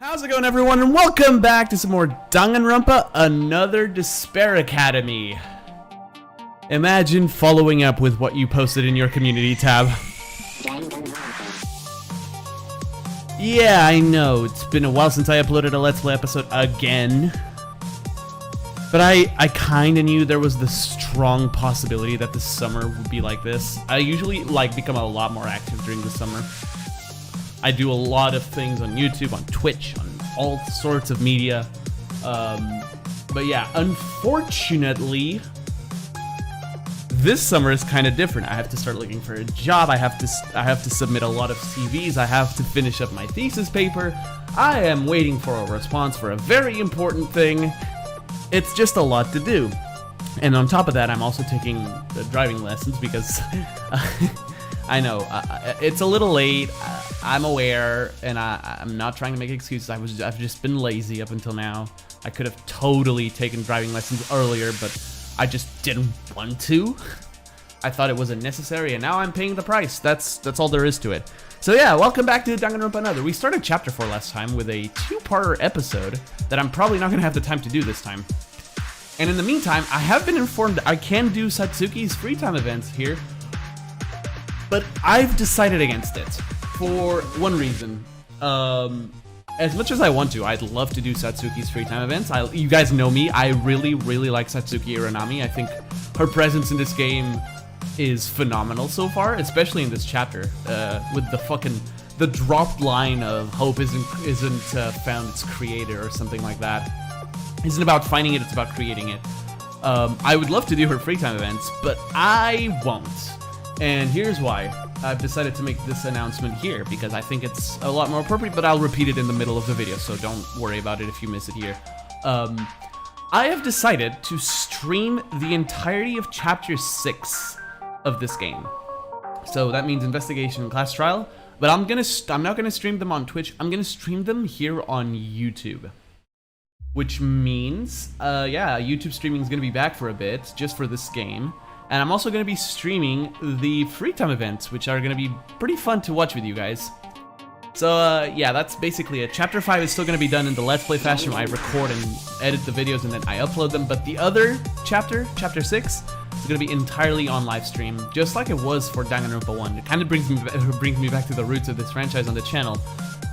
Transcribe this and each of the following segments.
How's it going, everyone, and welcome back to some more Danganronpa, another Despair Academy. Imagine following up with what you posted in your community tab. Yeah, I know, it's been a while since I uploaded a Let's Play episode again. But I kinda knew there was the strong possibility that the summer would be like this. I usually, become a lot more active during the summer. I do a lot of things on YouTube, on Twitch, on all sorts of media. But yeah, unfortunately, this summer is kind of different. I have to start looking for a job. I have to submit a lot of CVs. I have to finish up my thesis paper. I am waiting for a response for a very important thing. It's just a lot to do. And on top of that, I'm also taking the driving lessons because I know it's a little late. I'm aware, and I'm not trying to make excuses. I've just been lazy up until now. I could have totally taken driving lessons earlier, but I just didn't want to. I thought it wasn't necessary, and now I'm paying the price. That's all there is to it. So yeah, welcome back to Danganronpa Another. We started Chapter 4 last time with a two-parter episode that I'm probably not gonna have the time to do this time. And in the meantime, I have been informed that I can do Satsuki's free time events here, but I've decided against it for one reason. As much as I want to, I'd love to do Satsuki's free time events. You guys know me, I really like Satsuki Uranami. I think her presence in this game is phenomenal so far, especially in this chapter, with the dropped line of hope isn't found its creator or something like that. Isn't about finding it, it's about creating it. I would love to do her free time events, but I won't. And here's why. I've decided to make this announcement here because I think it's a lot more appropriate, but I'll repeat it in the middle of the video, so don't worry about it if you miss it here. I have decided to stream the entirety of Chapter 6 of this game. So that means Investigation and Class Trial, but I'm not gonna stream them on Twitch. I'm gonna stream them here on YouTube. Which means, yeah, YouTube streaming is gonna be back for a bit, just for this game. And I'm also going to be streaming the free time events, which are going to be pretty fun to watch with you guys. So, yeah, that's basically it. Chapter 5 is still going to be done in the Let's Play fashion where I record and edit the videos and then I upload them. But the other chapter, Chapter 6, is going to be entirely on live stream, just like it was for Danganronpa 1. It kind of brings me back to the roots of this franchise on the channel.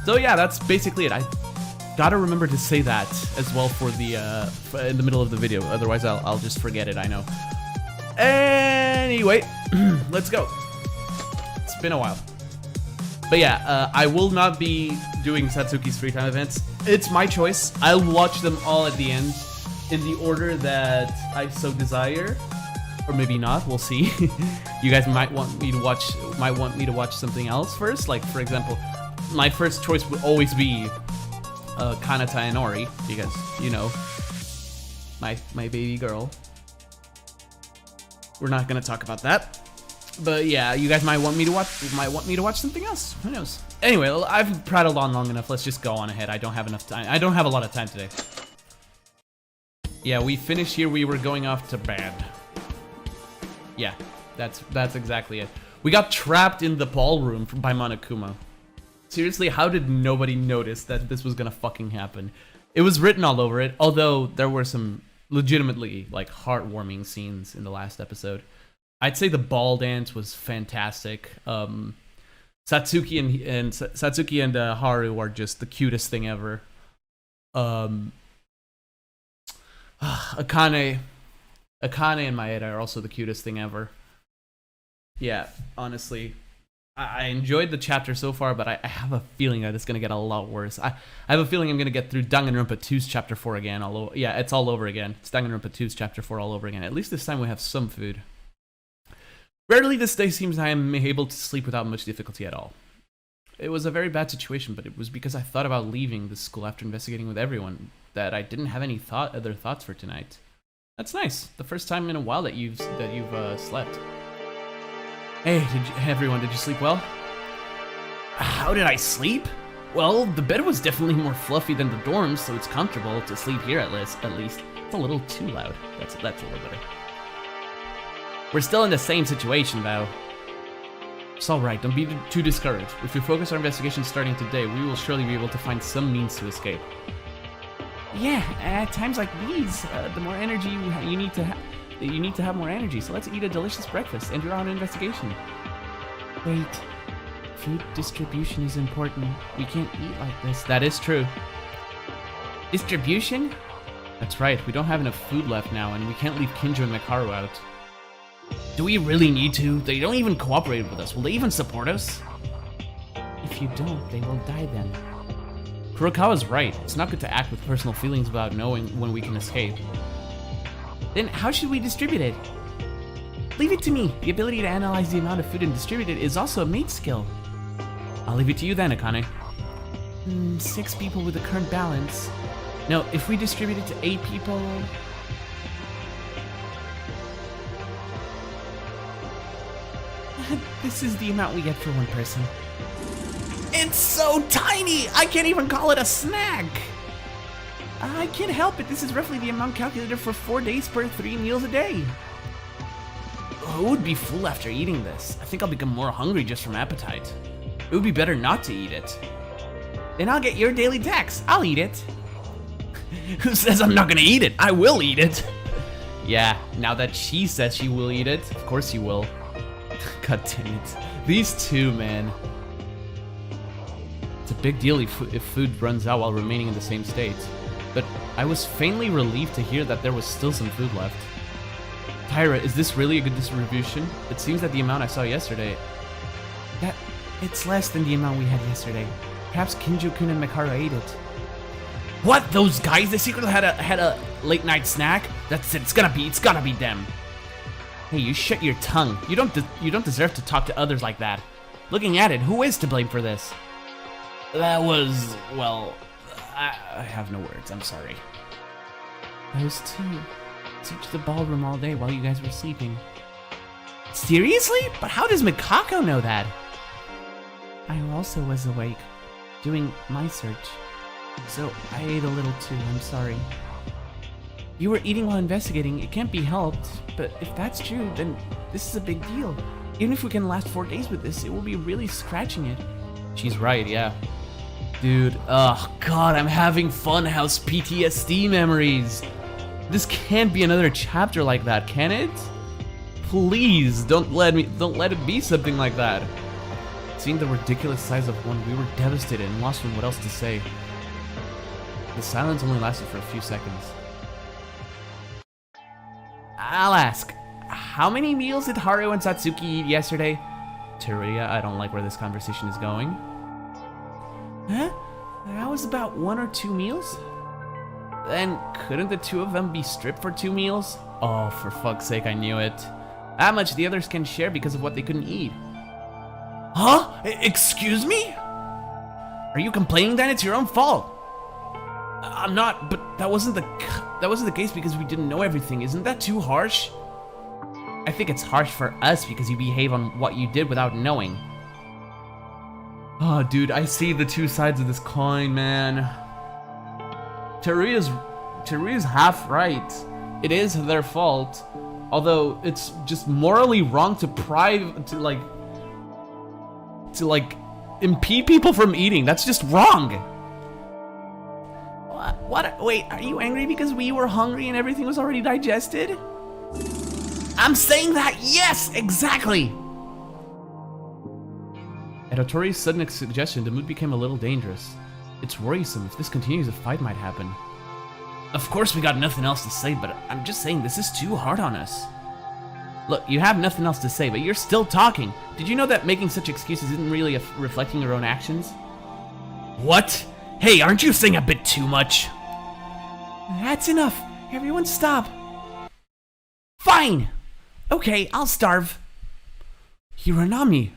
So, yeah, that's basically it. I gotta remember to say that as well for the in the middle of the video. Otherwise, I'll just forget it, I know. Anyway, let's go. It's been a while. But yeah, I will not be doing Satsuki's free time events. It's my choice. I'll watch them all at the end in the order that I so desire. Or maybe not, we'll see. You guys might want me to watch something else first. Like, for example, my first choice would always be Kanata and Ori, because, you know, my baby girl. We're not gonna talk about that, but yeah, you guys might want me to watch something else. Who knows? Anyway, I've prattled on long enough. Let's just go on ahead. I don't have enough time. I don't have a lot of time today. Yeah, we finished here. We were going off to bed. Yeah, that's exactly it. We got trapped in the ballroom by Monokuma. Seriously, how did nobody notice that this was gonna fucking happen? It was written all over it, although there were some legitimately like heartwarming scenes in the last episode. I'd say the ball dance was fantastic. Satsuki and Haru are just the cutest thing ever. Akane and Maeda are also the cutest thing ever. Yeah, honestly, I enjoyed the chapter so far, but I have a feeling that it's going to get a lot worse. I have a feeling I'm going to get through Danganronpa 2's Chapter 4 again. Yeah, it's all over again. It's Danganronpa 2's Chapter 4 all over again. At least this time we have some food. Rarely this day seems I am able to sleep without much difficulty at all. It was a very bad situation, but it was because I thought about leaving the school after investigating with everyone that I didn't have any other thoughts for tonight. That's nice. The first time in a while that you've slept. Hey, everyone, did you sleep well? How did I sleep? Well, the bed was definitely more fluffy than the dorms, so it's comfortable to sleep here at least. It's a little too loud. That's a little better. We're still in the same situation, though. It's alright, don't be too discouraged. If we focus our investigation starting today, we will surely be able to find some means to escape. Yeah, at times like these, the more energy you need to have more energy, so let's eat a delicious breakfast and do our own investigation. Wait, food distribution is important. We can't eat like this. That is true. Distribution? That's right, we don't have enough food left now, and we can't leave Kinjo and Makaru out. Do we really need to? They don't even cooperate with us. Will they even support us? If you don't, they will die then. Kurokawa's right. It's not good to act with personal feelings without knowing when we can escape. Then how should we distribute it? Leave it to me. The ability to analyze the amount of food and distribute it is also a mate skill. I'll leave it to you then, Akane. 6 people with the current balance. No, if we distribute it to 8 people... This is the amount we get for 1 person. It's so tiny! I can't even call it a snack! I can't help it. This is roughly the amount calculated for 4 days per 3 meals a day. Who would be full after eating this? I think I'll become more hungry just from appetite. It would be better not to eat it. Then I'll get your daily tax. I'll eat it. Who says I'm not gonna eat it? I will eat it. Yeah, now that she says she will eat it, of course you will. God damn it. These two, man. It's a big deal if food runs out while remaining in the same state. But I was faintly relieved to hear that there was still some food left. Tyra, is this really a good distribution? It seems that the amount I saw yesterday... It's less than the amount we had yesterday. Perhaps Kinjo-kun and Makaru ate it. What? Those guys? They secretly had a late night snack? That's it. It's gotta be them. Hey, you shut your tongue. You don't deserve to talk to others like that. Looking at it, who is to blame for this? That was, well, I have no words. I'm sorry. Those two searched the ballroom all day while you guys were sleeping. Seriously? But how does Mikako know that? I also was awake, doing my search. So I ate a little too. I'm sorry. You were eating while investigating. It can't be helped. But if that's true, then this is a big deal. Even if we can last 4 days with this, it will be really scratching it. She's right, yeah. Dude, oh god, I'm having Funhouse PTSD memories. This can't be another chapter like that, can it? Please, don't let it be something like that. Seeing the ridiculous size of one, we were devastated and lost from what else to say. The silence only lasted for a few seconds. I'll ask, how many meals did Haru and Satsuki eat yesterday? Teruya, I don't like where this conversation is going. Huh? That was about 1 or 2 meals? Then couldn't the 2 of them be stripped for 2 meals? Oh, for fuck's sake, I knew it. That much the others can share because of what they couldn't eat. Huh? Excuse me? Are you complaining then? It's your own fault. I'm not, but that wasn't the case because we didn't know everything. Isn't that too harsh? I think it's harsh for us because you behave on what you did without knowing. Oh, dude, I see the 2 sides of this coin, man. Teruya's half right. It is their fault, although it's just morally wrong to impede people from eating. That's just wrong. What? Wait, are you angry because we were hungry and everything was already digested? I'm saying that, yes, exactly. At Otori's sudden suggestion, the mood became a little dangerous. It's worrisome. If this continues, a fight might happen. Of course we got nothing else to say, but I'm just saying this is too hard on us. Look, you have nothing else to say, but you're still talking. Did you know that making such excuses isn't really reflecting your own actions? What? Hey, aren't you saying a bit too much? That's enough. Everyone stop. Fine. Okay, I'll starve. Hiranami.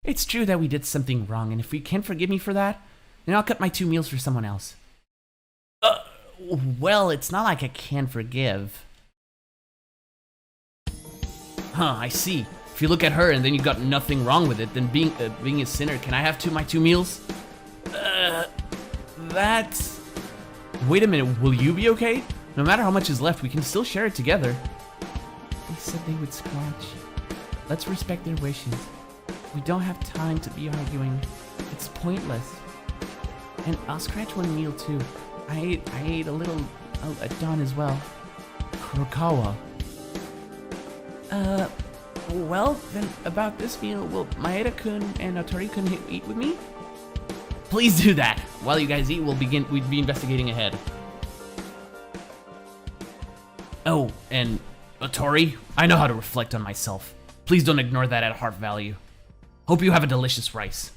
It's true that we did something wrong, and if we can't forgive me for that, then I'll cut my 2 meals for someone else. Well, it's not like I can't forgive. Huh, I see. If you look at her and then you got nothing wrong with it, then being a sinner, can I have my 2 meals? Wait a minute, will you be okay? No matter how much is left, we can still share it together. They said they would scratch. Let's respect their wishes. We don't have time to be arguing. It's pointless. And I'll scratch one meal too. I ate a little at dawn as well. Kurokawa. Well, then about this meal, will Maeda-kun and Otori-kun eat with me? Please do that. While you guys eat, we'd be investigating ahead. Oh, and Otori, I know how to reflect on myself. Please don't ignore that at heart value. Hope you have a delicious rice.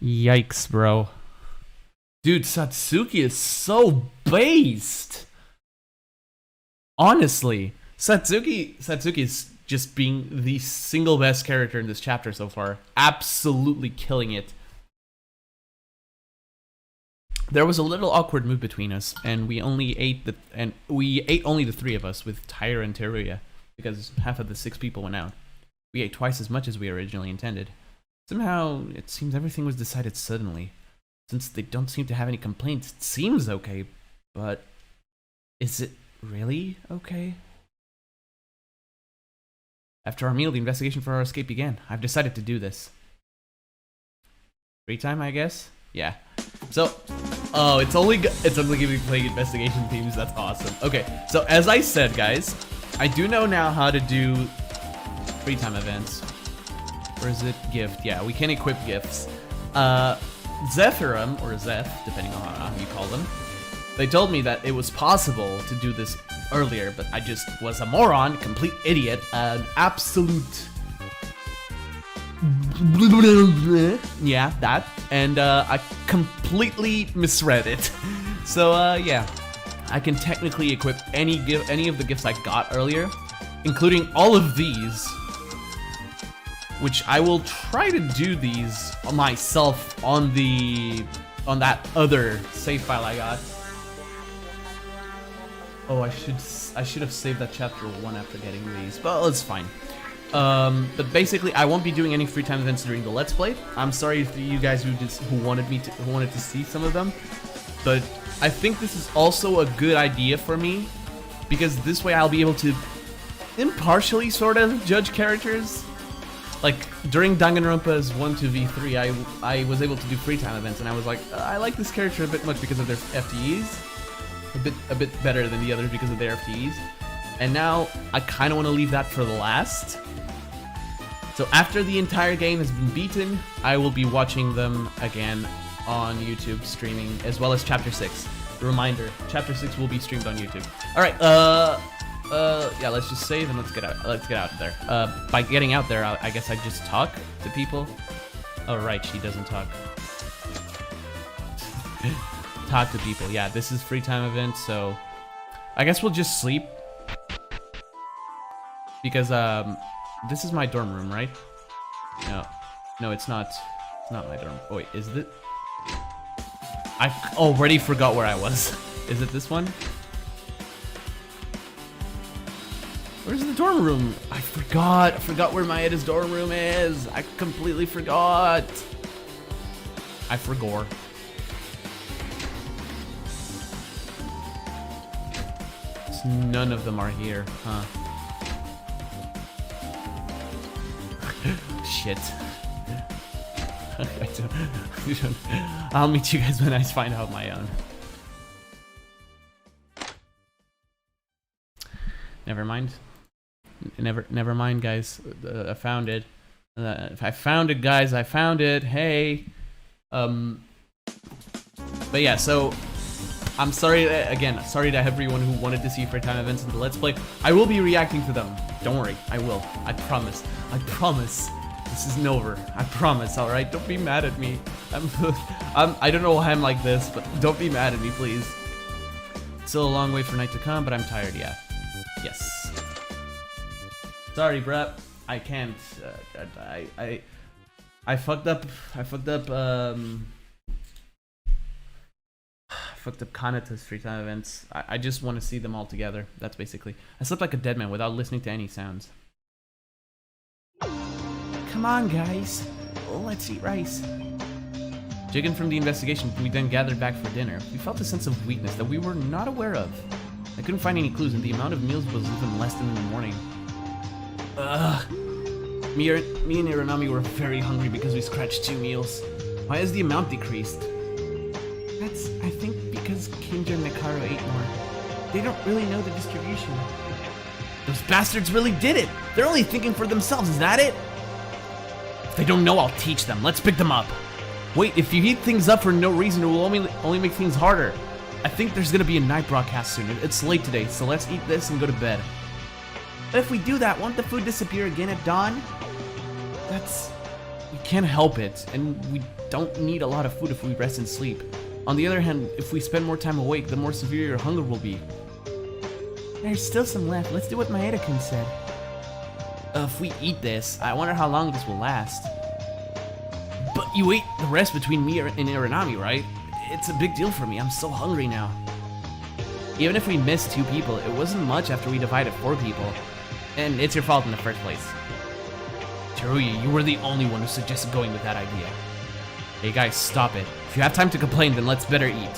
Yikes, bro. Dude, Satsuki is so based. Honestly, Satsuki is just being the single best character in this chapter so far. Absolutely killing it. There was a little awkward move between us, and we ate only the three of us with Taira and Teruya, because half of the 6 people went out. We ate twice as much as we originally intended. Somehow, it seems everything was decided suddenly. Since they don't seem to have any complaints, it seems okay, but is it really okay? After our meal, the investigation for our escape began. I've decided to do this. Free time, I guess? Yeah. So, oh, it's only gonna be playing investigation themes. That's awesome. Okay, so as I said, guys, I do know now how to do free time events. Or is it gift? Yeah, we can equip gifts. Zephyrum, or Zeph, depending on how you call them, they told me that it was possible to do this earlier, but I just was a moron, complete idiot, an absolute... yeah, that, and I completely misread it. So yeah, I can technically equip any of the gifts I got earlier, including all of these, which I will try to do these myself on that other save file I got. Oh, I should have saved that chapter 1 after getting these, but it's fine. But basically, I won't be doing any free time events during the Let's Play. I'm sorry for you guys who wanted to see some of them, but I think this is also a good idea for me, because this way I'll be able to impartially sort of judge characters. Like during Danganronpa's 1-2v3, I was able to do free time events, and I was like, I like this character a bit much because of their FTEs, a bit better than the others because of their FTEs, and now I kind of want to leave that for the last. So after the entire game has been beaten, I will be watching them again on YouTube streaming, as well as Chapter 6. Reminder, Chapter 6 will be streamed on YouTube. All right, yeah, let's just save and let's get out there. By getting out there, I guess I just talk to people. Oh, right, she doesn't talk. Talk to people. Yeah, this is free time event, so I guess we'll just sleep. Because, this is my dorm room, right? No, it's not. It's not my dorm. Oh, wait, is it? I already forgot where I was. Is it this one? Where's the dorm room? I forgot where Maeda's dorm room is. I completely forgot. I forgot. None of them are here, huh? Shit. I'll meet you guys when I find out my own. Never mind. Never mind, guys. I found it. I found it, guys. I found it. Hey. But yeah, so I'm sorry again. Sorry to everyone who wanted to see free time events in the Let's Play. I will be reacting to them. Don't worry. I will. I promise. I promise. This isn't over. I promise. All right. Don't be mad at me. I don't know why I'm like this, but don't be mad at me, please. Still a long way for night to come, but I'm tired. Yeah. Yes. Sorry, bruh. I can't. I fucked up. I fucked up Kanata's free time events. I just want to see them all together. That's basically. I slept like a dead man without listening to any sounds. Come on, guys. Let's eat rice. Jigging from the investigation, we then gathered back for dinner. We felt a sense of weakness that we were not aware of. I couldn't find any clues, and the amount of meals was even less than in the morning. Ugh. Me and Iranami were very hungry because we scratched 2 meals. Why has the amount decreased? That's, I think, because Kinja and Mikaro ate more. They don't really know the distribution. Those bastards really did it! They're only thinking for themselves, is that it? If they don't know, I'll teach them. Let's pick them up. Wait, if you heat things up for no reason, it will only make things harder. I think there's gonna be a night broadcast soon. It's late today, so let's eat this and go to bed. But if we do that, won't the food disappear again at dawn? We can't help it, and we don't need a lot of food if we rest and sleep. On the other hand, if we spend more time awake, the more severe your hunger will be. There's still some left. Let's do what Maeda-kun said. If we eat this, I wonder how long this will last. But you ate the rest between me and Iranami, right? It's a big deal for me. I'm so hungry now. Even if we missed 2 people, it wasn't much after we divided 4 people. And it's your fault in the first place. Teruya, you were the only one who suggested going with that idea. Hey guys, stop it. If you have time to complain, then let's better eat.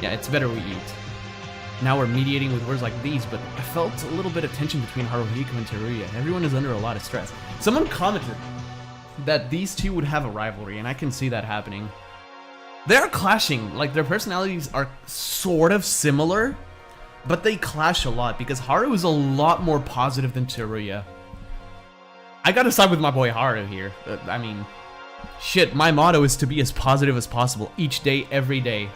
Yeah, it's better we eat. Now we're mediating with words like these, but I felt a little bit of tension between Haruhiko and Teruya. Everyone is under a lot of stress. Someone commented that these 2 would have a rivalry, and I can see that happening. They're clashing. Like, their personalities are sort of similar, but they clash a lot because Haru is a lot more positive than Teruya. I gotta side with my boy Haru here. I mean, shit, my motto is to be as positive as possible each day, every day.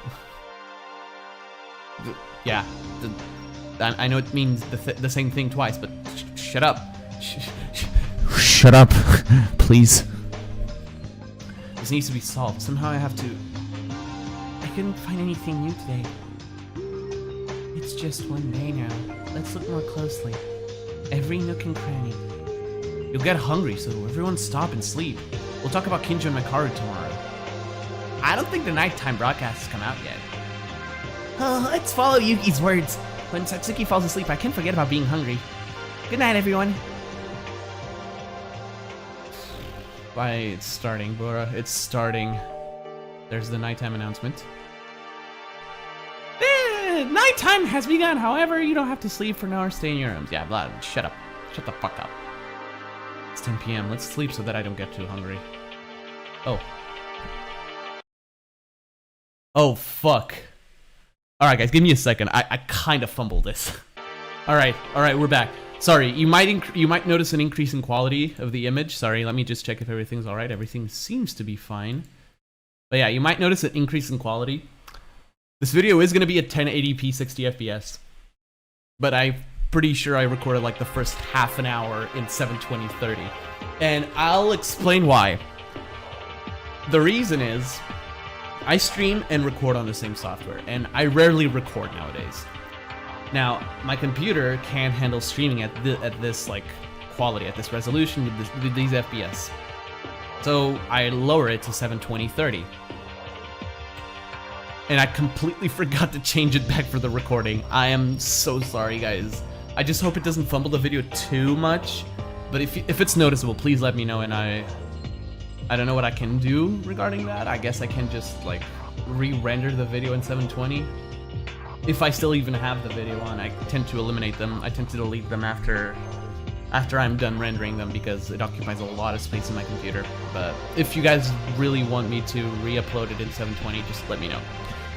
Yeah, I know it means the same thing twice, but shut up. Shut up, please. This needs to be solved. Somehow I have to... I couldn't find anything new today. It's just one day now. Let's look more closely. Every nook and cranny. You'll get hungry, so everyone stop and sleep. We'll talk about Kinja and Makaru tomorrow. I don't think the nighttime broadcast has come out yet. Oh, let's follow Yuki's words. When Satsuki falls asleep, I can't forget about being hungry. Good night, everyone. Bye, it's starting, Bora. It's starting. There's the nighttime announcement. Nighttime has begun. However, you don't have to sleep for now or stay in your rooms. Yeah, blah. Shut up. Shut the fuck up. It's 10 p.m. Let's sleep so that I don't get too hungry. Oh. Oh, fuck. Alright, guys, give me a second. I kind of fumbled this. Alright, we're back. Sorry, you might notice an increase in quality of the image. Sorry, let me just check if everything's alright. Everything seems to be fine. But yeah, you might notice an increase in quality. This video is going to be at 1080p 60 FPS. But I'm pretty sure I recorded like the first half an hour in 720/30. And I'll explain why. The reason is, I stream and record on the same software, and I rarely record nowadays. Now, my computer can't handle streaming at this like quality, at this resolution, with these FPS. So I lower it to 720/30. And I completely forgot to change it back for the recording. I am so sorry, guys. I just hope it doesn't fumble the video too much. But if it's noticeable, please let me know, and I don't know what I can do regarding that. I guess I can just like re-render the video in 720. If I still even have the video on, I tend to eliminate them. I tend to delete them after I'm done rendering them because it occupies a lot of space in my computer. But if you guys really want me to re-upload it in 720, just let me know.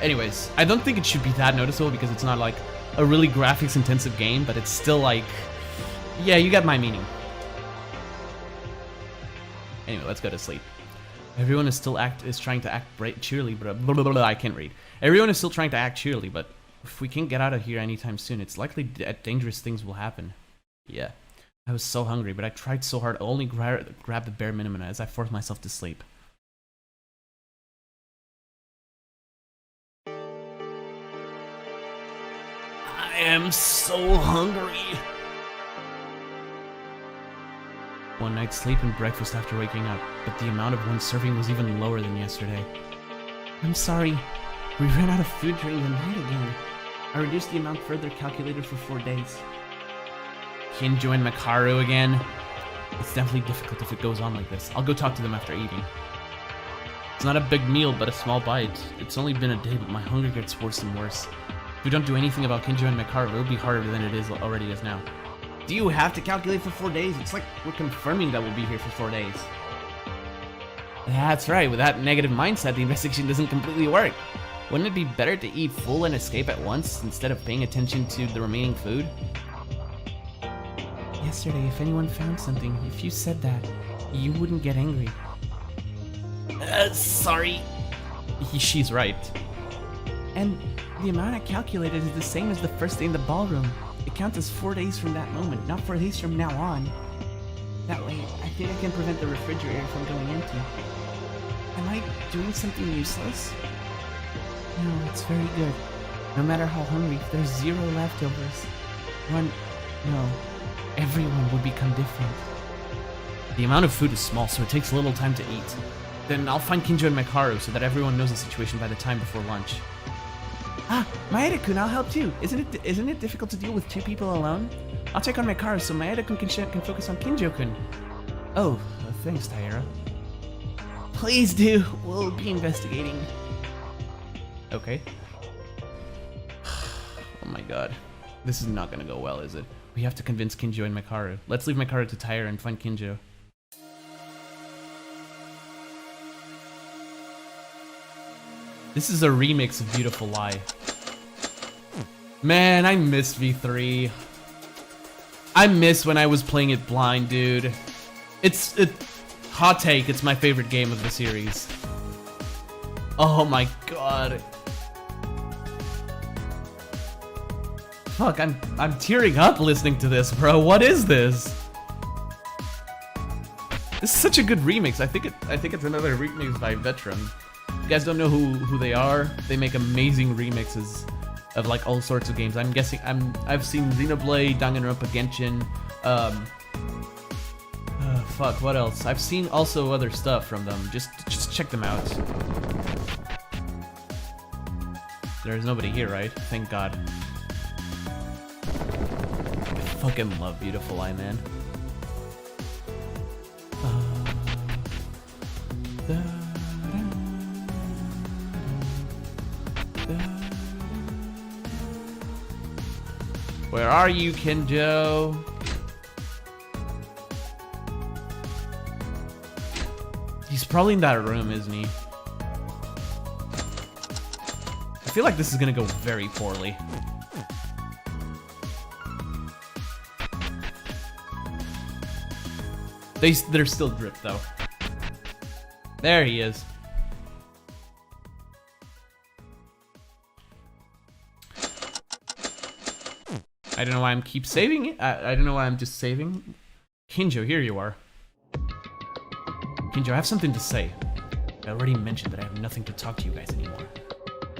Anyways, I don't think it should be that noticeable because it's not like a really graphics intensive game, but it's still like, yeah, you get my meaning. Anyway, let's go to sleep. Everyone is still trying to act cheerily, but blah, blah, blah, I can't read. Everyone is still trying to act cheerily, but if we can't get out of here anytime soon, it's likely that dangerous things will happen. Yeah, I was so hungry, but I tried so hard. I only grabbed the bare minimum as I forced myself to sleep. I am so hungry. One night's sleep and breakfast after waking up, but the amount of one serving was even lower than yesterday. I'm sorry. We ran out of food during the night again. I reduced the amount further calculated for 4 days. Kinjo and Makaru again. It's definitely difficult if it goes on like this. I'll go talk to them after eating. It's not a big meal, but a small bite. It's only been a day, but my hunger gets worse and worse. If we don't do anything about Kinjo and Mekaru, it'll be harder than it already is now. Do you have to calculate for 4 days? It's like we're confirming that we'll be here for 4 days. That's right, with that negative mindset, the investigation doesn't completely work. Wouldn't it be better to eat full and escape at once instead of paying attention to the remaining food? Yesterday, if anyone found something, if you said that, you wouldn't get angry. Sorry. She's right. And the amount I calculated is the same as the first day in the ballroom. It counts as 4 days from that moment, not 4 days from now on. That way, I think I can prevent the refrigerator from going empty. Am I doing something useless? No, it's very good. No matter how hungry, if there's 0 leftovers, everyone would become different. The amount of food is small, so it takes little time to eat. Then I'll find Kinjo and Mekaru so that everyone knows the situation by the time before lunch. Ah, Maeda-kun, I'll help too. Isn't it difficult to deal with 2 people alone? I'll check on Mekaru so Maeda-kun can focus on Kinjo-kun. Oh, thanks, Taira. Please do. We'll be investigating. Okay. Oh my god. This is not gonna go well, is it? We have to convince Kinjo and Mekaru. Let's leave Mekaru to Taira and find Kinjo. This is a remix of Beautiful Lie. Man, I miss V3. I miss when I was playing it blind, dude. It's hot take, it's my favorite game of the series. Oh my god. Fuck, I'm tearing up listening to this, bro. What is this? This is such a good remix. I think it's another remix by Veteran. You guys don't know who they are? They make amazing remixes of like all sorts of games. I'm guessing I've seen Xenoblade, Danganronpa, Genshin. Fuck, what else? I've seen also other stuff from them. Just check them out. There's nobody here, right? Thank God. I fucking love Beautiful Lie, man. Where are you, Kinjo? He's probably in that room, isn't he? I feel like this is gonna go very poorly. They're still dripped, though. There he is. I don't know why I'm keep saving it. I don't know why I'm just saving. Kinjo, here you are. Kinjo, I have something to say. I already mentioned that I have nothing to talk to you guys anymore.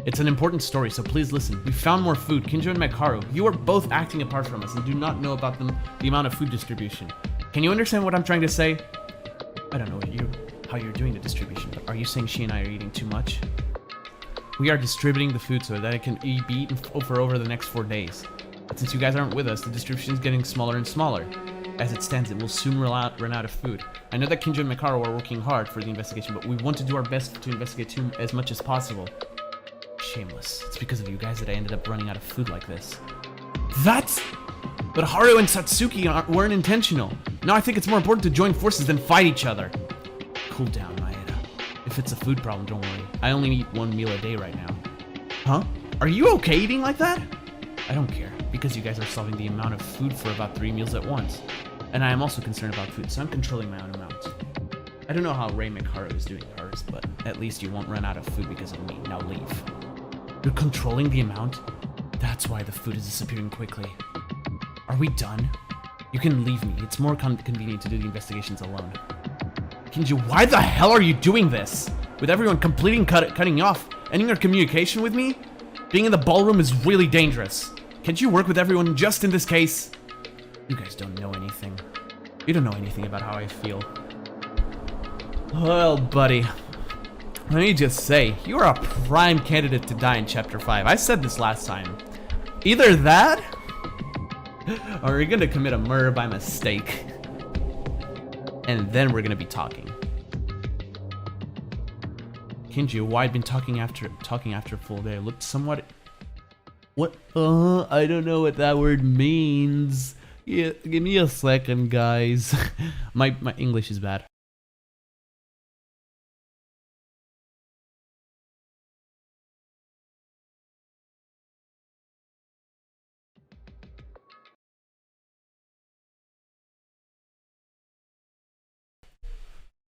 It's an important story, so please listen. We found more food. Kinjo and Mekaru, you are both acting apart from us and do not know about the amount of food distribution. Can you understand what I'm trying to say? I don't know how you're doing the distribution, but are you saying she and I are eating too much? We are distributing the food so that it can be eaten over the next 4 days. But since you guys aren't with us, the distribution is getting smaller and smaller. As it stands, it will soon run out of food. I know that Kinjo and Mekaru are working hard for the investigation, but we want to do our best to investigate as much as possible. Shameless. It's because of you guys that I ended up running out of food like this. But Haru and Satsuki weren't intentional. Now I think it's more important to join forces than fight each other. Cool down, Maeda. If it's a food problem, don't worry. I only eat 1 meal a day right now. Huh? Are you okay eating like that? I don't care, because you guys are solving the amount of food for about 3 meals at once. And I am also concerned about food, so I'm controlling my own amount. I don't know how Rei Mekaru is doing hers, but at least you won't run out of food because of me. Now leave. You're controlling the amount? That's why the food is disappearing quickly. Are we done? You can leave me. It's more convenient to do the investigations alone. Kinji, why the hell are you doing this? With everyone cutting off, ending your communication with me? Being in the ballroom is really dangerous. Can't you work with everyone just in this case? You guys don't know anything. You don't know anything about how I feel. Well, buddy, let me just say, you are a prime candidate to die in Chapter 5. I said this last time. Either that, or you're gonna commit a murder by mistake. And then we're gonna be talking. Kinji, why I'd been talking after a full day looked somewhat What? I don't know what that word means. Yeah, give me a second, guys. my English is bad.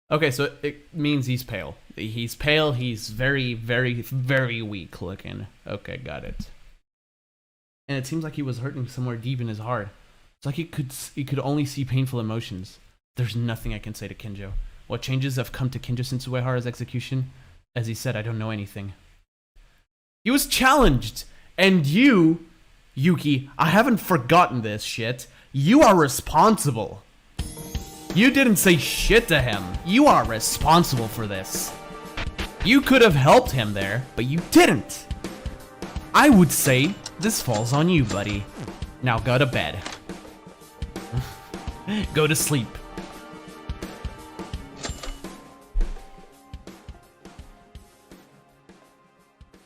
Okay, so it means he's pale. He's pale, he's very, very, very weak looking. Okay, got it. And it seems like he was hurting somewhere deep in his heart. It's like he could only see painful emotions. There's nothing I can say to Kinjo. What changes have come to Kinjo since Uehara's execution? As he said, I don't know anything. He was challenged! And you, Yuki, I haven't forgotten this shit. You are responsible. You didn't say shit to him. You are responsible for this. You could have helped him there, but you didn't. I would say this falls on you, buddy. Now go to bed. Go to sleep.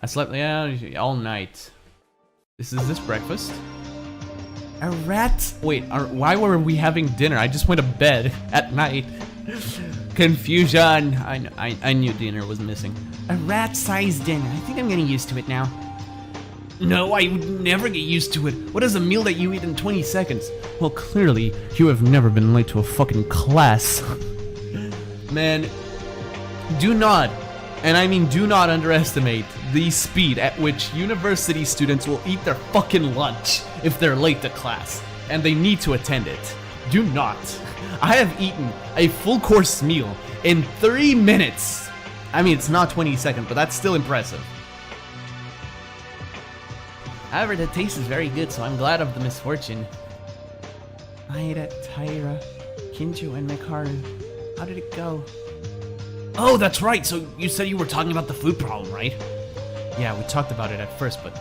I slept all night. This breakfast? A rat? Wait, why were we having dinner? I just went to bed at night. Confusion. I knew dinner was missing. A rat-sized dinner. I think I'm getting used to it now. No, I would never get used to it. What is a meal that you eat in 20 seconds? Well, clearly, you have never been late to a fucking class. Man, do not, and I mean do not underestimate the speed at which university students will eat their fucking lunch if they're late to class, and they need to attend it. Do not. I have eaten a full course meal in 3 minutes. I mean, it's not 20 seconds, but that's still impressive. However, the taste is very good, so I'm glad of the misfortune. I ate at Taira, Kinjo, and Mikaru. How did it go? Oh, that's right. So you said you were talking about the food problem, right? Yeah, we talked about it at first, but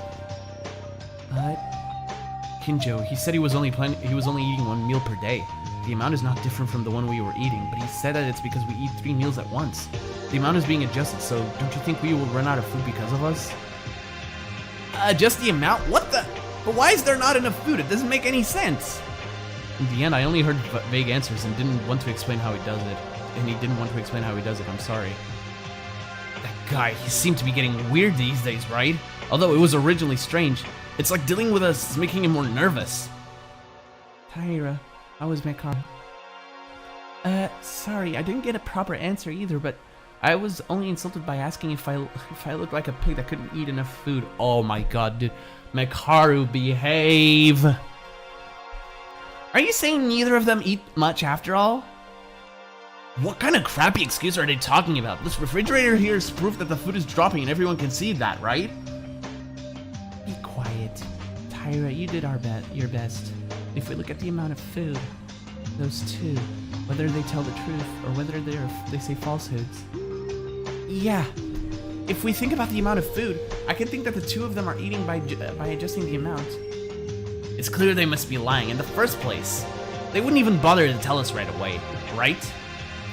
Kinjo, he said he was only eating 1 meal per day. The amount is not different from the one we were eating, but he said that it's because we eat 3 meals at once. The amount is being adjusted, so don't you think we will run out of food because of us? Just the amount? What the? But why is there not enough food? It doesn't make any sense. In the end, I only heard vague answers and didn't want to explain how he does it. I'm sorry. That guy, he seemed to be getting weird these days, right? Although it was originally strange. It's like dealing with us is making him more nervous. Taira, how was Mikaru? Sorry, I didn't get a proper answer either, but I was only insulted by asking if I looked like a pig that couldn't eat enough food. Oh my god, dude. Mikaru, behave! Are you saying neither of them eat much after all? What kind of crappy excuse are they talking about? This refrigerator here is proof that the food is dropping and everyone can see that, right? Be quiet. Taira, you did your best. If we look at the amount of food, those two, whether they tell the truth or whether they say falsehoods. Yeah. If we think about the amount of food, I can think that the two of them are eating by adjusting the amount. It's clear they must be lying in the first place. They wouldn't even bother to tell us right away, right?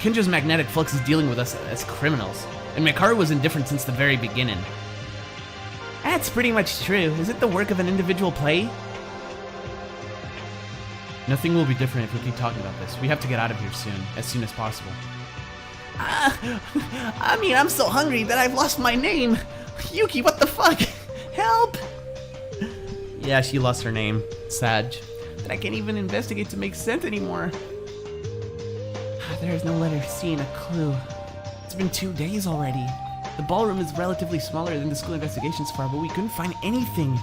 Kinjo's magnetic flux is dealing with us as criminals, and Mikaru was indifferent since the very beginning. That's pretty much true. Is it the work of an individual play? Nothing will be different if we keep talking about this. We have to get out of here soon as possible. I mean, I'm so hungry that I've lost my name. Yuki, what the fuck? Help! Yeah, she lost her name. Sad. But I can't even investigate to make sense anymore. There is no letter C and a clue. It's been 2 days already. The ballroom is relatively smaller than the school investigations far, but we couldn't find anything.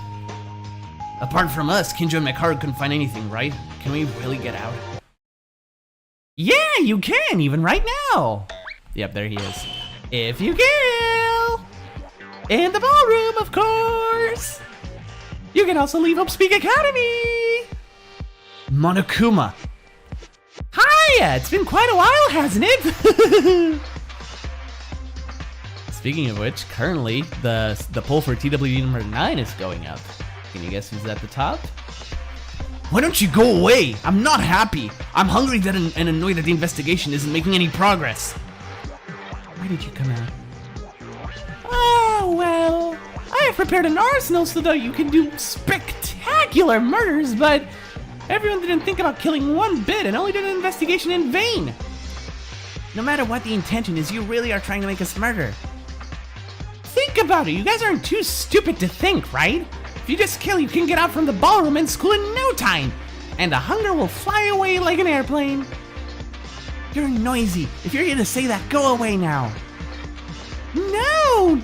Apart from us, Kinjo and Mikaru couldn't find anything, right? Can we really get out? Yeah, you can, even right now! Yep, there he is. If you can! In the ballroom, of course! You can also leave Upspeak Academy! Monokuma! Hiya! It's been quite a while, hasn't it? Speaking of which, currently, the poll for TWD number 9 is going up. Can you guess who's at the top? Why don't you go away? I'm not happy. I'm hungry and annoyed that the investigation isn't making any progress. Why did you come out? Oh, well, I I've prepared an arsenal so that you can do spectacular murders, but everyone didn't think about killing one bit and only did an investigation in vain. No matter what the intention is, you really are trying to make us murder. Think about it, you guys aren't too stupid to think, right? If you just kill, you can get out from the ballroom and school in no time, and the hunger will fly away like an airplane. You're noisy. If you're here to say that, go away now.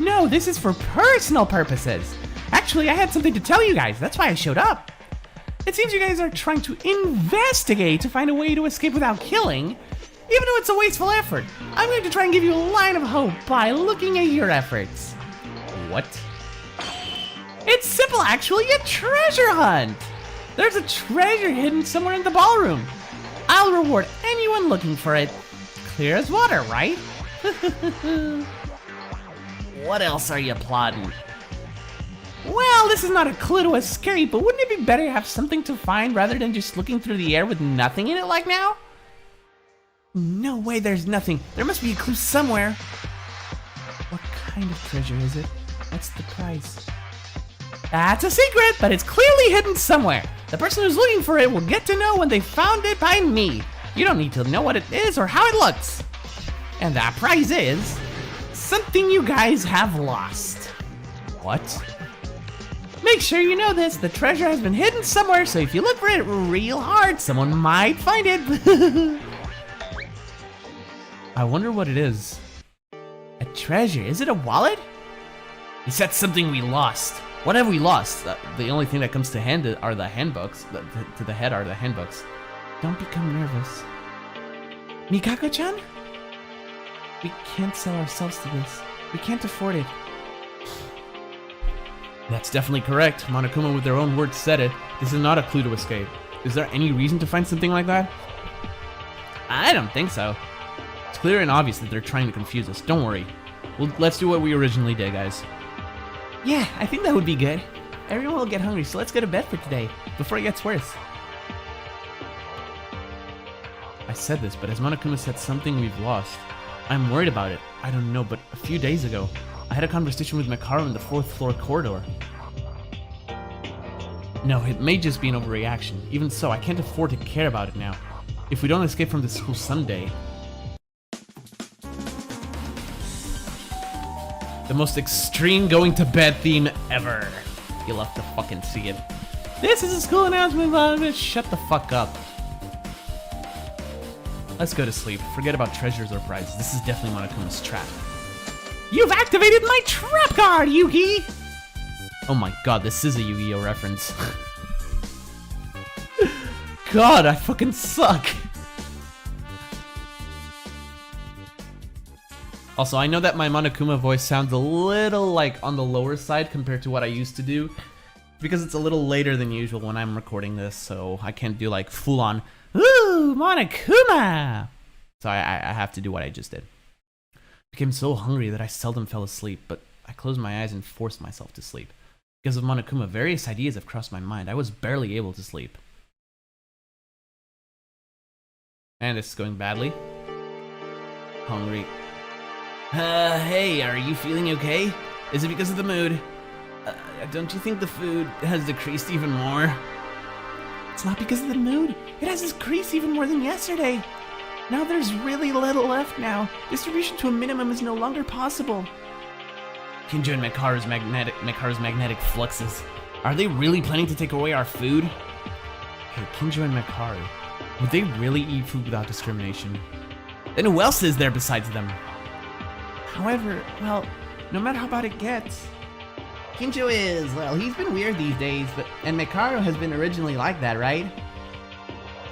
No, this is for personal purposes. Actually, I had something to tell you guys, that's why I showed up. It seems you guys are trying to investigate to find a way to escape without killing, even though it's a wasteful effort. I'm going to try and give you a line of hope by looking at your efforts. What? It's simple, actually, a treasure hunt. There's a treasure hidden somewhere in the ballroom. I'll reward anyone looking for it. Clear as water, right? What else are you plotting? Well, this is not a clue to escape, but wouldn't it be better to have something to find rather than just looking through the air with nothing in it like now? No way there's nothing. There must be a clue somewhere. What kind of treasure is it? What's the price? That's a secret, but it's clearly hidden somewhere. The person who's looking for it will get to know when they found it by me. You don't need to know what it is or how it looks. And that prize is something you guys have lost. What? Make sure you know this. The treasure has been hidden somewhere, so if you look for it real hard, someone might find it. I wonder what it is. A treasure? Is it a wallet? He said something we lost. What have we lost? The only thing that comes to hand are the handbooks. To the head are the handbooks. Don't become nervous. Mikako-chan? We can't sell ourselves to this. We can't afford it. That's definitely correct. Monokuma with their own words said it. This is not a clue to escape. Is there any reason to find something like that? I don't think so. It's clear and obvious that they're trying to confuse us. Don't worry. Well, let's do what we originally did, guys. Yeah, I think that would be good. Everyone will get hungry, so let's go to bed for today, before it gets worse. I said this, but as Monokuma said something we've lost, I'm worried about it. I don't know, but a few days ago, I had a conversation with Makaru in the 4th floor corridor. No, it may just be an overreaction. Even so, I can't afford to care about it now. If we don't escape from this school someday... The most extreme going to bed theme ever. You'll have to fucking see it. This is a school announcement, shut the fuck up. Let's go to sleep. Forget about treasures or prizes. This is definitely Monokuma's trap. You've activated my trap card, Yuki! Oh my god, this is a Yu-Gi-Oh reference. God, I fucking suck. Also, I know that my Monokuma voice sounds a little like on the lower side compared to what I used to do, because it's a little later than usual when I'm recording this, so I can't do like full on, ooh, Monokuma! So I have to do what I just did. I became so hungry that I seldom fell asleep, but I closed my eyes and forced myself to sleep. Because of Monokuma, various ideas have crossed my mind. I was barely able to sleep. And this is going badly. Hungry. Hey, are you feeling okay? Is it because of the mood? Don't you think the food has decreased even more? It's not because of the mood. It has decreased even more than yesterday. Now there's really little left now. Distribution to a minimum is no longer possible. Kinjo and Mekaru's magnetic fluxes. Are they really planning to take away our food? Hey, Kinjo and Mekaru. Would they really eat food without discrimination? Then who else is there besides them? However, well, no matter how bad it gets, Kinjo is, well, he's been weird these days, and Mekaru has been originally like that, right?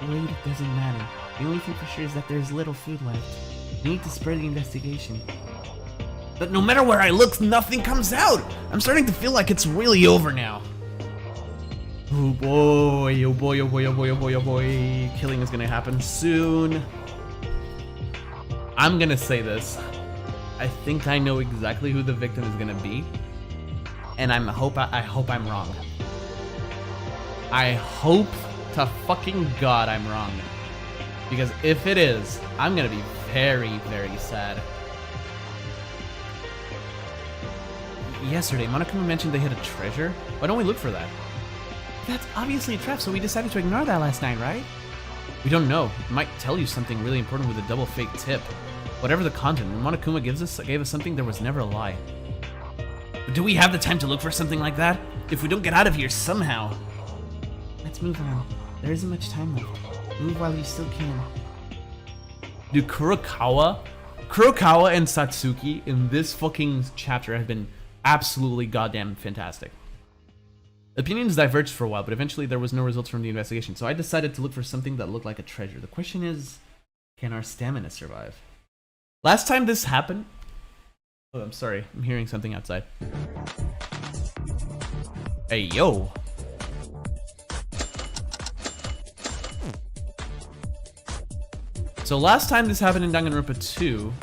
Wait, it doesn't matter. The only thing for sure is that there's little food left. We need to spread the investigation. But no matter where I look, nothing comes out! I'm starting to feel like it's really over now. Oh boy, oh boy, oh boy, oh boy, oh boy, oh boy. Killing is gonna happen soon. I'm gonna say this. I think I know exactly who the victim is gonna be, and I hope I'm wrong. I hope to fucking God I'm wrong, because if it is, I'm gonna be very, very sad. yesterday, Monokuma mentioned they hid a treasure. Why don't we look for that? That's obviously a trap, so we decided to ignore that last night, right? We don't know. It might tell you something really important with a double fake tip. Whatever the content, when Monokuma gave us something, there was never a lie. But do we have the time to look for something like that? If we don't get out of here somehow. Let's move on. There isn't much time left. Move while you still can. Dude, Kurokawa and Satsuki in this fucking chapter have been absolutely goddamn fantastic. Opinions diverged for a while, but eventually there was no results from the investigation, so I decided to look for something that looked like a treasure. The question is, can our stamina survive? Last time this happened... Oh, I'm sorry. I'm hearing something outside. Hey, yo! So last time this happened in Danganronpa 2...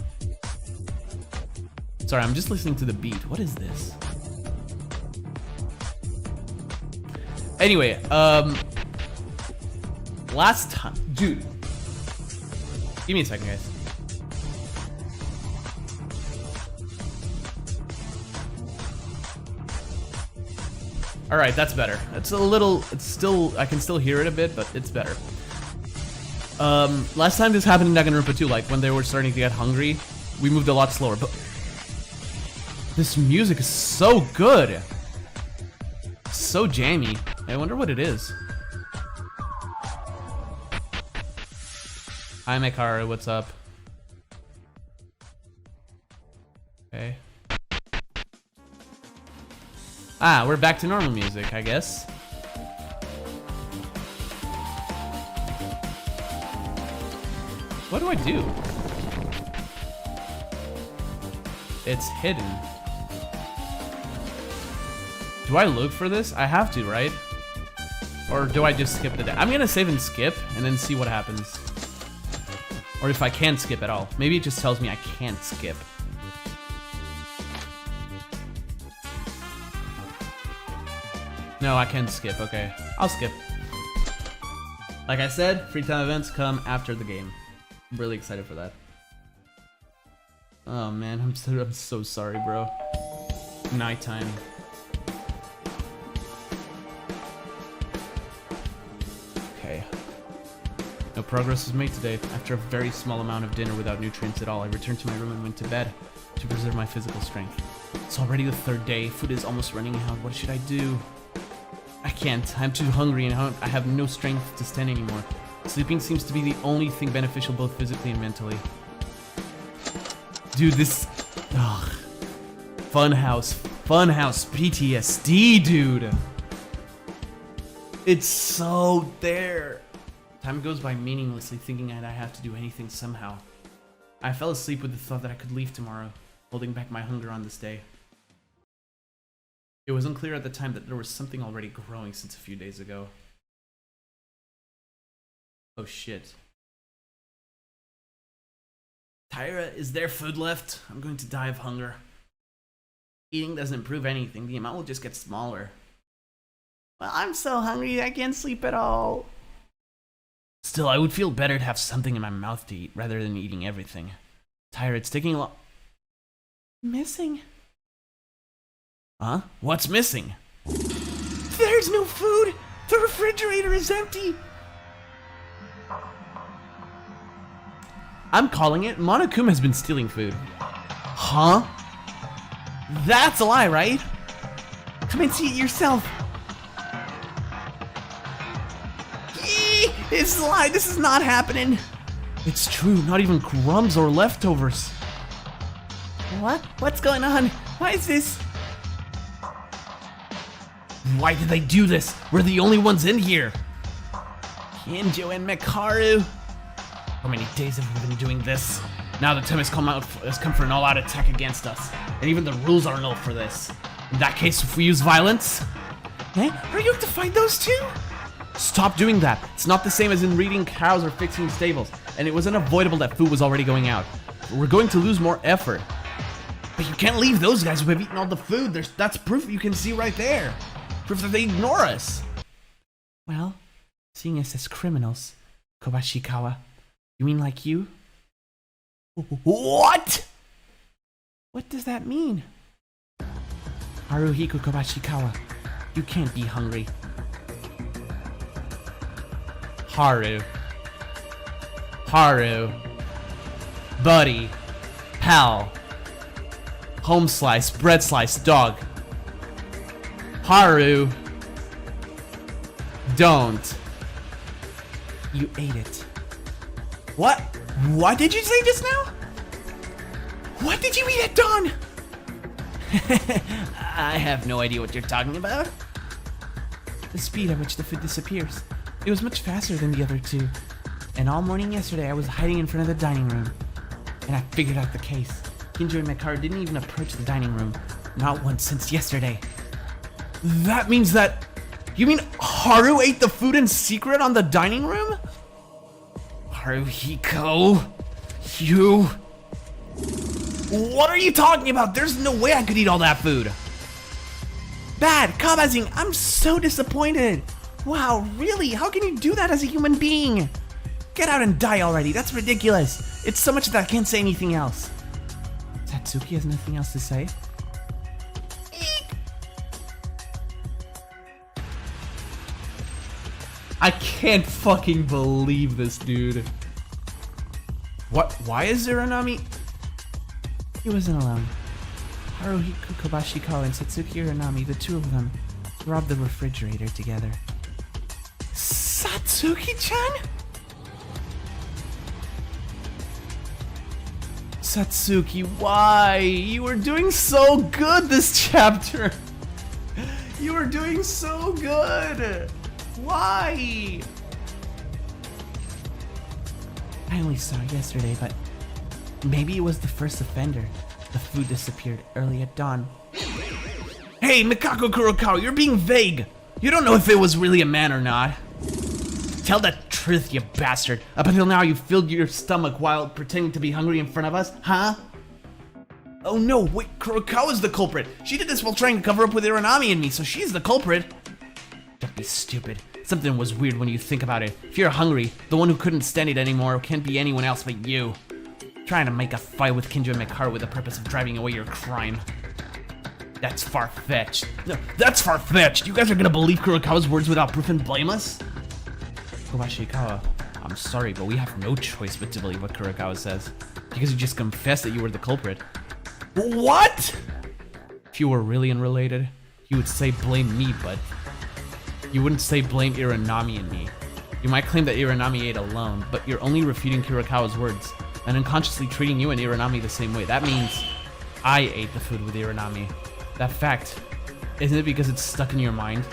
Sorry, I'm just listening to the beat. What is this? Anyway, last time... Dude. Give me a second, guys. Alright, that's better. It's a little... It's still... I can still hear it a bit, but it's better. Last time this happened in Danganronpa 2, like when they were starting to get hungry, we moved a lot slower, but... This music is so good! So jammy. I wonder what it is. Hi, Mekaru, what's up? Okay. Ah, we're back to normal music, I guess. What do I do? It's hidden. Do I look for this? I have to, right? Or do I just skip the day? I'm gonna save and skip, and then see what happens. Or if I can skip at all. Maybe it just tells me I can't skip. No, I can skip, okay. I'll skip. Like I said, free time events come after the game. I'm really excited for that. Oh man, I'm so sorry, bro. Nighttime. Okay. No progress was made today. After a very small amount of dinner without nutrients at all, I returned to my room and went to bed to preserve my physical strength. It's already the third day. Food is almost running out. What should I do? I can't. I'm too hungry and I have no strength to stand anymore. Sleeping seems to be the only thing beneficial both physically and mentally. Dude, this... Ugh. Funhouse PTSD, dude. It's so there. Time goes by meaninglessly, thinking that I have to do anything somehow. I fell asleep with the thought that I could leave tomorrow, holding back my hunger on this day. It was unclear at the time that there was something already growing since a few days ago. Oh shit. Tyra, is there food left? I'm going to die of hunger. Eating doesn't improve anything, the amount will just get smaller. Well, I'm so hungry I can't sleep at all. Still, I would feel better to have something in my mouth to eat rather than eating everything. Tyra, it's taking a lot. Missing? Huh? What's missing? There's no food! The refrigerator is empty! I'm calling it. Monokuma has been stealing food. Huh? That's a lie, right? Come and see it yourself. It's a lie. This is not happening. It's true. Not even crumbs or leftovers. What? What's going on? Why is this? Why did they do this? We're the only ones in here. Kinjo and Mekaru. How many days have we been doing this? Now the time has come for an all-out attack against us. And even the rules are null for this. In that case, if we use violence... Eh? Are you going to fight those two? Stop doing that. It's not the same as in reading cows or fixing stables. And it was unavoidable that food was already going out. We're going to lose more effort. But you can't leave those guys who have eaten all the food. That's proof you can see right there. Proof that they ignore us. Well, seeing us as criminals, Kobashikawa. You mean like you? What? What does that mean? Haruhiko Kobashikawa, you can't be hungry. Haru. Buddy. Pal. Home slice, bread slice, dog. Haru. Don't. You ate it. What? What did you say just now? What did you eat at dawn? I have no idea what you're talking about. The speed at which the food disappears. It was much faster than the other two. And all morning yesterday I was hiding in front of the dining room. And I figured out the case. Kinjo and Mekaru didn't even approach the dining room. Not once since yesterday. That means that... You mean Haru ate the food in secret on the dining room? Haruhiko... You... What are you talking about? There's no way I could eat all that food. Bad, Kabazing, I'm so disappointed. Wow, really? How can you do that as a human being? Get out and die already, that's ridiculous. It's so much that I can't say anything else. Satsuki has nothing else to say? I can't fucking believe this, dude. What? Why is Uranami? He wasn't alone. Haruhiko Kobashikawa and Satsuki Uranami, the two of them, robbed the refrigerator together. Satsuki-chan? Satsuki, why? You were doing so good this chapter. You were doing so good. Why? I only saw it yesterday, but maybe it was the first offender. The food disappeared early at dawn. Hey, Mikako Kurokawa, you're being vague. You don't know if it was really a man or not. Tell the truth, you bastard. Up until now, you filled your stomach while pretending to be hungry in front of us, huh? Oh no, wait, Kurokawa's the culprit. She did this while trying to cover up with Uranami and me, so she's the culprit. Don't be stupid. Something was weird when you think about it. If you're hungry, the one who couldn't stand it anymore can't be anyone else but you. Trying to make a fight with Kinjo and Mekaru with the purpose of driving away your crime. That's far-fetched. No, that's far-fetched! You guys are gonna believe Kurokawa's words without proof and blame us? Kobashikawa, I'm sorry, but we have no choice but to believe what Kurokawa says. Because you just confessed that you were the culprit. What?! If you were really unrelated, you would say blame me, but you wouldn't say blame Uranami and me. You might claim that Uranami ate alone, but you're only refuting Kurokawa's words, and unconsciously treating you and Uranami the same way. That means I ate the food with Uranami. That fact, isn't it because it's stuck in your mind?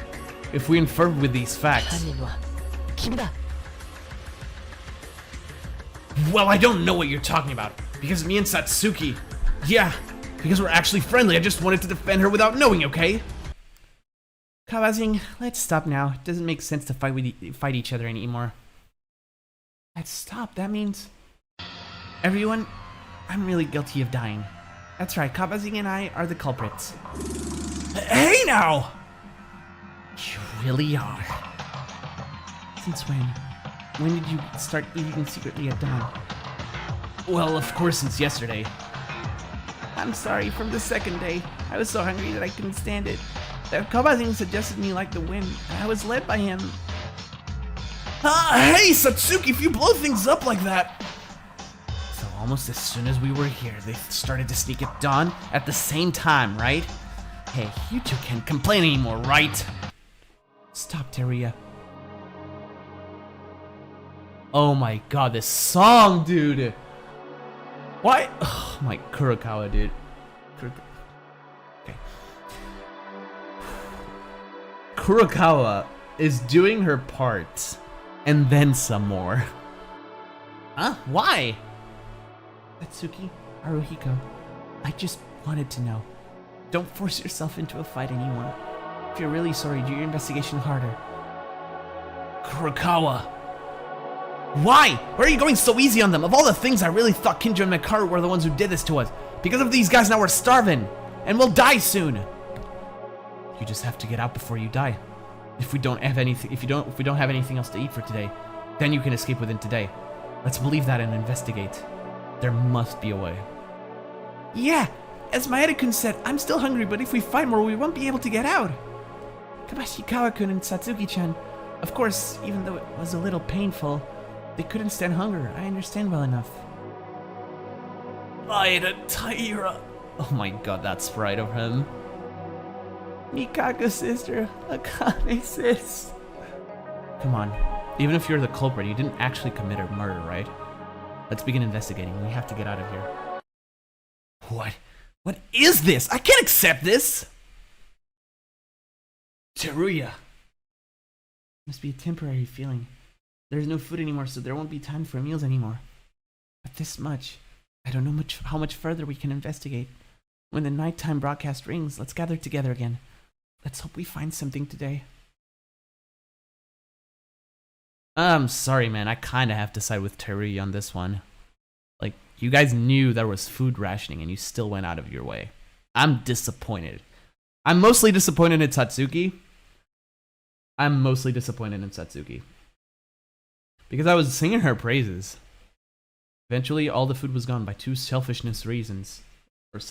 If we infer with these facts... Well, I don't know what you're talking about. Because me and Satsuki... Yeah, because we're actually friendly. I just wanted to defend her without knowing, okay? Kawazing, let's stop now. It doesn't make sense to fight each other anymore. Let's stop. That means... Everyone, I'm really guilty of dying. That's right, Kawazing and I are the culprits. Hey now! You really are. Since when? When did you start eating secretly at dawn? Well, of course, since yesterday. I'm sorry, from the second day. I was so hungry that I couldn't stand it. Kawazing suggested me like the wind, and I was led by him. Hey, Satsuki, if you blow things up like that... So almost as soon as we were here, they started to sneak at dawn at the same time, right? Hey, you two can't complain anymore, right? Stop, Teruya. Oh my god, this song, dude! Why? Oh my, Kurokawa, dude. Okay. Kurokawa is doing her part, and then some more. Huh? Why? Satsuki, Haruhiko, I just wanted to know. Don't force yourself into a fight anymore. If you're really sorry, do your investigation harder. Kurokawa! Why? Why are you going so easy on them? Of all the things, I really thought Kinjo and Mekaru were the ones who did this to us. Because of these guys, now we're starving. And we'll die soon. You just have to get out before you die. If we don't have anything, if we don't have anything else to eat for today, then you can escape within today. Let's believe that and investigate. There must be a way. Yeah, As Maeda-kun said, I'm still hungry, but if we fight more, we won't be able to get out. Kabashikawa-kun and Satsuki-chan, of course, even though it was a little painful, they couldn't stand hunger. I understand well enough. Maeda Taira. Oh my god, that sprite of him. Mikaka's sister, Akane sis. Come on, even if you're the culprit, you didn't actually commit a murder, right? Let's begin investigating. We have to get out of here. What? What is this? I can't accept this! Teruya. Must be a temporary feeling. There's no food anymore, so there won't be time for meals anymore. But this much. I don't know how much further we can investigate. When the nighttime broadcast rings, let's gather together again. Let's hope we find something today. I'm sorry, man. I kind of have to side with Teruya on this one. Like, you guys knew there was food rationing and you still went out of your way. I'm disappointed. I'm mostly disappointed in Satsuki. Because I was singing her praises. Eventually, all the food was gone by selfish reasons. But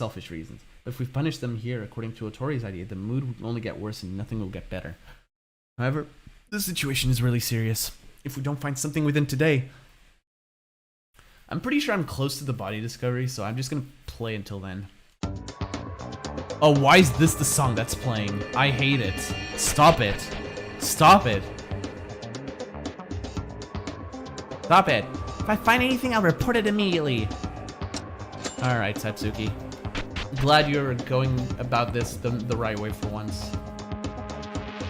if we punish them here, according to Otori's idea, the mood will only get worse and nothing will get better. However, the situation is really serious. If we don't find something within today... I'm pretty sure I'm close to the body discovery, so I'm just gonna play until then. Oh, why is this the song that's playing? I hate it. Stop it. Stop it. Stop it. If I find anything, I'll report it immediately. Alright, Satsuki. Glad you're going about this the right way for once.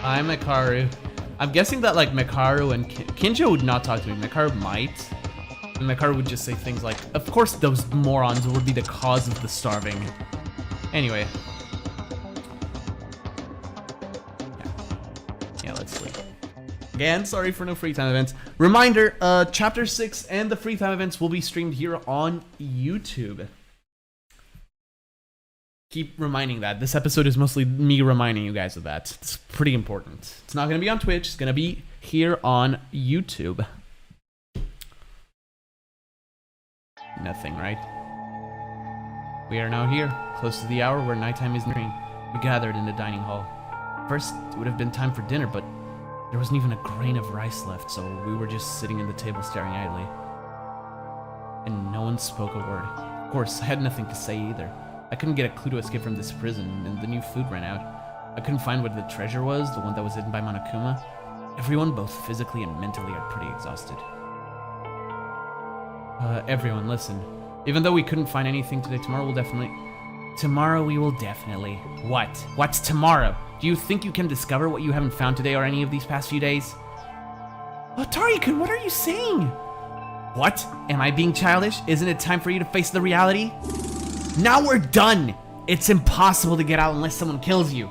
I'm Mekaru. I'm guessing that like Mekaru and Kinjo would not talk to me. Mekaru might. And Mekaru would just say things like, of course those morons would be the cause of the starving. Anyway. Yeah, let's sleep. Again, sorry for no free time events. Reminder, Chapter 6 and the free time events will be streamed here on YouTube. Keep reminding that. This episode is mostly me reminding you guys of that. It's pretty important. It's not going to be on Twitch. It's going to be here on YouTube. Nothing, right? We are now here, close to the hour where nighttime is nearing. We gathered in the dining hall. First, it would have been time for dinner, but there wasn't even a grain of rice left, so we were just sitting at the table staring idly. And no one spoke a word. Of course, I had nothing to say either. I couldn't get a clue to escape from this prison, and the new food ran out. I couldn't find what the treasure was, the one that was hidden by Monokuma. Everyone, both physically and mentally, are pretty exhausted. Everyone, listen. Even though we couldn't find anything today, tomorrow we will definitely... What? What's tomorrow? Do you think you can discover what you haven't found today or any of these past few days? Otari-kun, what are you saying? What? Am I being childish? Isn't it time for you to face the reality? Now we're done! It's impossible to get out unless someone kills you.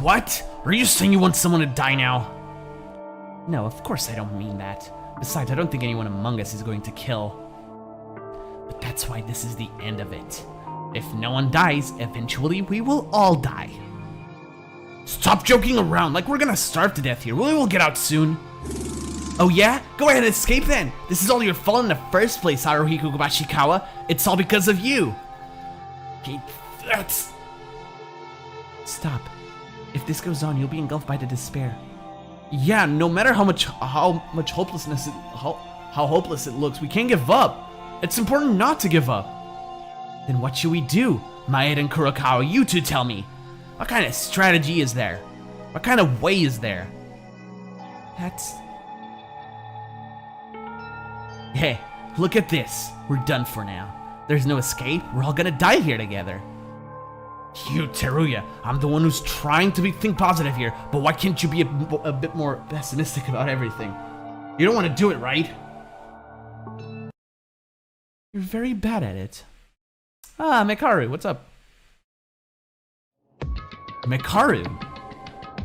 What? Are you saying you want someone to die now? No, of course I don't mean that. Besides, I don't think anyone among us is going to kill. But that's why this is the end of it. If no one dies, eventually we will all die. Stop joking around, like we're gonna starve to death here. We will get out soon. Oh yeah? Go ahead and escape then. This is all your fault in the first place, Haruhiko Bashikawa. It's all because of you. That's... Stop. If this goes on, you'll be engulfed by the despair. Yeah, no matter how hopeless it looks, we can't give up. It's important not to give up. Then what should we do? Maeda and Kurokawa, you two tell me. What kind of strategy is there? What kind of way is there? That's... Hey, look at this. We're done for now. There's no escape. We're all gonna die here together. You, Teruya, I'm the one who's trying to think positive here, but why can't you be a bit more pessimistic about everything? You don't want to do it, right? You're very bad at it. Ah, Mekaru, what's up? Mekaru?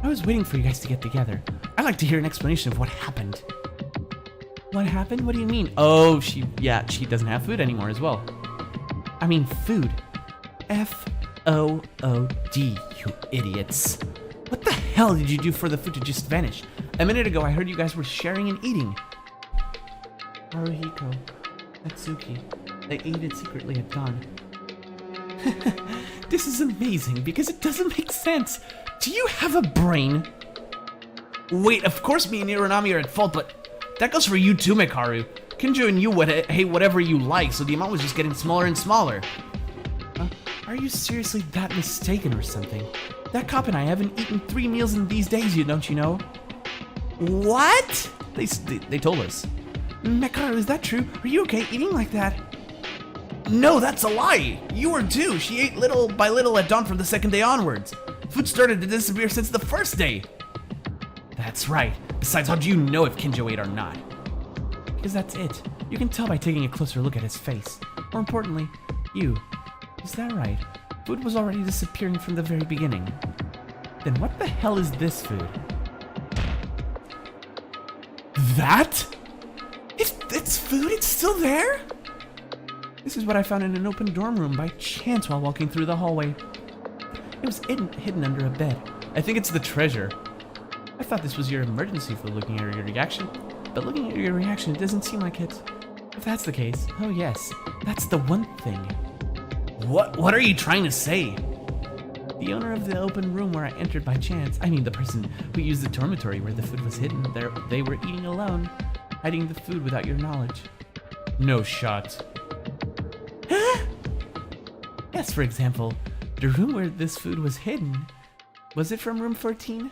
I was waiting for you guys to get together. I'd like to hear an explanation of what happened. What happened? What do you mean? Oh, she doesn't have food anymore as well. I mean food. F-O-O-D, you idiots. What the hell did you do for the food to just vanish? A minute ago, I heard you guys were sharing and eating. Haruhiko, Atsuki, they ate it secretly at dawn. This is amazing because it doesn't make sense. Do you have a brain? Wait, of course me and Hironami are at fault, but that goes for you too, Mekaru. Kinjo and you would hate whatever you like, so the amount was just getting smaller and smaller. Are you seriously that mistaken or something? That cop and I haven't eaten 3 meals in these days, don't you know? What? They told us. Mekaru, is that true? Are you okay eating like that? No, that's a lie. You were too. She ate little by little at dawn from the second day onwards. Food started to disappear since the first day. That's right. Besides, how do you know if Kinjo ate or not? Because that's it. You can tell by taking a closer look at his face. More importantly, you. Is that right? Food was already disappearing from the very beginning. Then what the hell is this food? That? It's food? It's still there? This is what I found in an open dorm room by chance while walking through the hallway. It was hidden under a bed. I think it's the treasure. I thought this was your emergency for looking at your reaction, but looking at your reaction, it doesn't seem like it. If that's the case, oh yes, that's the one thing. What are you trying to say? The owner of the open room where I entered by chance, I mean the person who used the dormitory where the food was hidden, they were eating alone, hiding the food without your knowledge. No shot. Huh? Yes, for example, the room where this food was hidden, was it from room 14?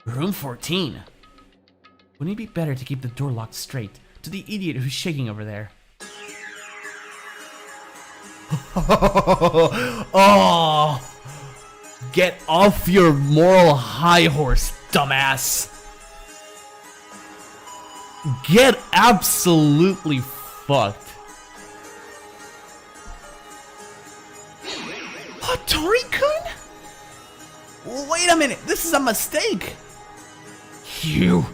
Room 14? Wouldn't it be better to keep the door locked straight to the idiot who's shaking over there? Oh! Get off your moral high horse, dumbass! Get absolutely fucked. Tori-kun? Wait a minute, this is a mistake! You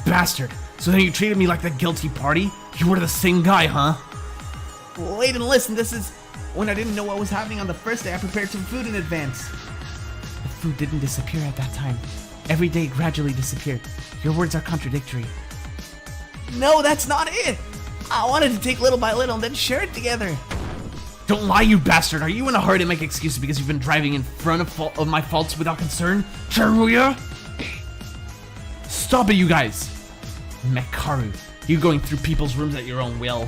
bastard! So then you treated me like the guilty party? You were the same guy, huh? Wait and listen, this is... When I didn't know what was happening on the first day, I prepared some food in advance. The food didn't disappear at that time. Every day it gradually disappeared. Your words are contradictory. No, that's not it! I wanted to take little by little and then share it together. Don't lie, you bastard! Are you in a hurry to make excuses because you've been driving in front of my faults without concern? Teruya? Stop it, you guys! Mekaru, you going through people's rooms at your own will.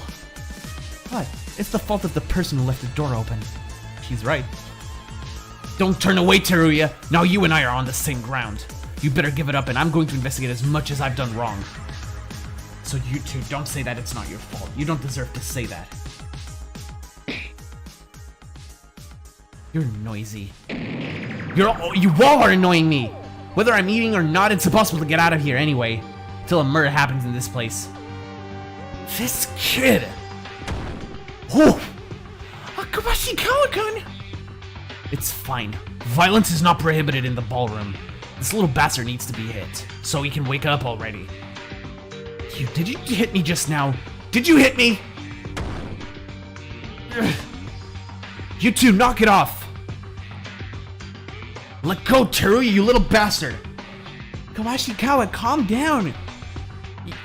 What? It's the fault of the person who left the door open. She's right. Don't turn away, Teruya! Now you and I are on the same ground. You better give it up and I'm going to investigate as much as I've done wrong. So you two, don't say that it's not your fault. You don't deserve to say that. You're noisy. You all are annoying me! Whether I'm eating or not, it's impossible to get out of here anyway. Till a murder happens in this place. This kid! Oh! Akabashikawa-kun! It's fine. Violence is not prohibited in the ballroom. This little bastard needs to be hit, so he can wake up already. Did you hit me just now? Did you hit me? Ugh. You two, knock it off! Let go, Teruya, you little bastard! Kawashikawa, calm down!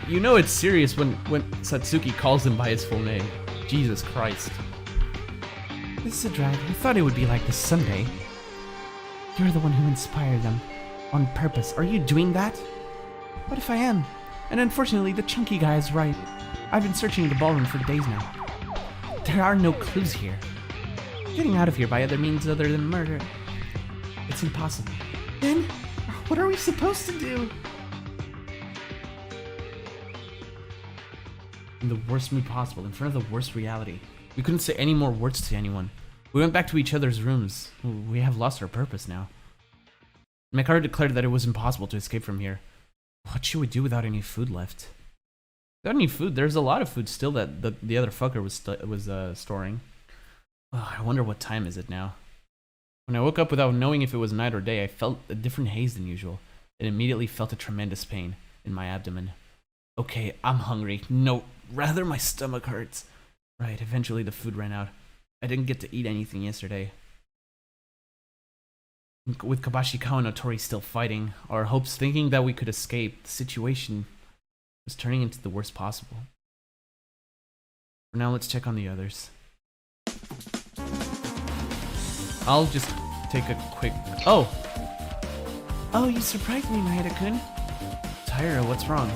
You know it's serious when Satsuki calls him by his full name. Jesus Christ. This is a drag. I thought it would be like this someday. You're the one who inspired them. On purpose. Are you doing that? What if I am? And unfortunately, the chunky guy is right. I've been searching the ballroom for days now. There are no clues here. Getting out of here by other means other than murder. It's impossible. Then, what are we supposed to do? In the worst mood possible, in front of the worst reality. We couldn't say any more words to anyone. We went back to each other's rooms. We have lost our purpose now. Mekaru declared that it was impossible to escape from here. What should we do without any food left? Without any food? There's a lot of food still that the other fucker was storing. Oh, I wonder what time is it now. When I woke up without knowing if it was night or day, I felt a different haze than usual, and immediately felt a tremendous pain in my abdomen. Okay, I'm hungry. No, rather my stomach hurts. Right, eventually the food ran out. I didn't get to eat anything yesterday. With Kabashikawa and Otori still fighting, our hopes thinking that we could escape, the situation was turning into the worst possible. For now, let's check on the others. I'll just take a quick... Oh! Oh, you surprised me, Maeda-kun. Taira, what's wrong?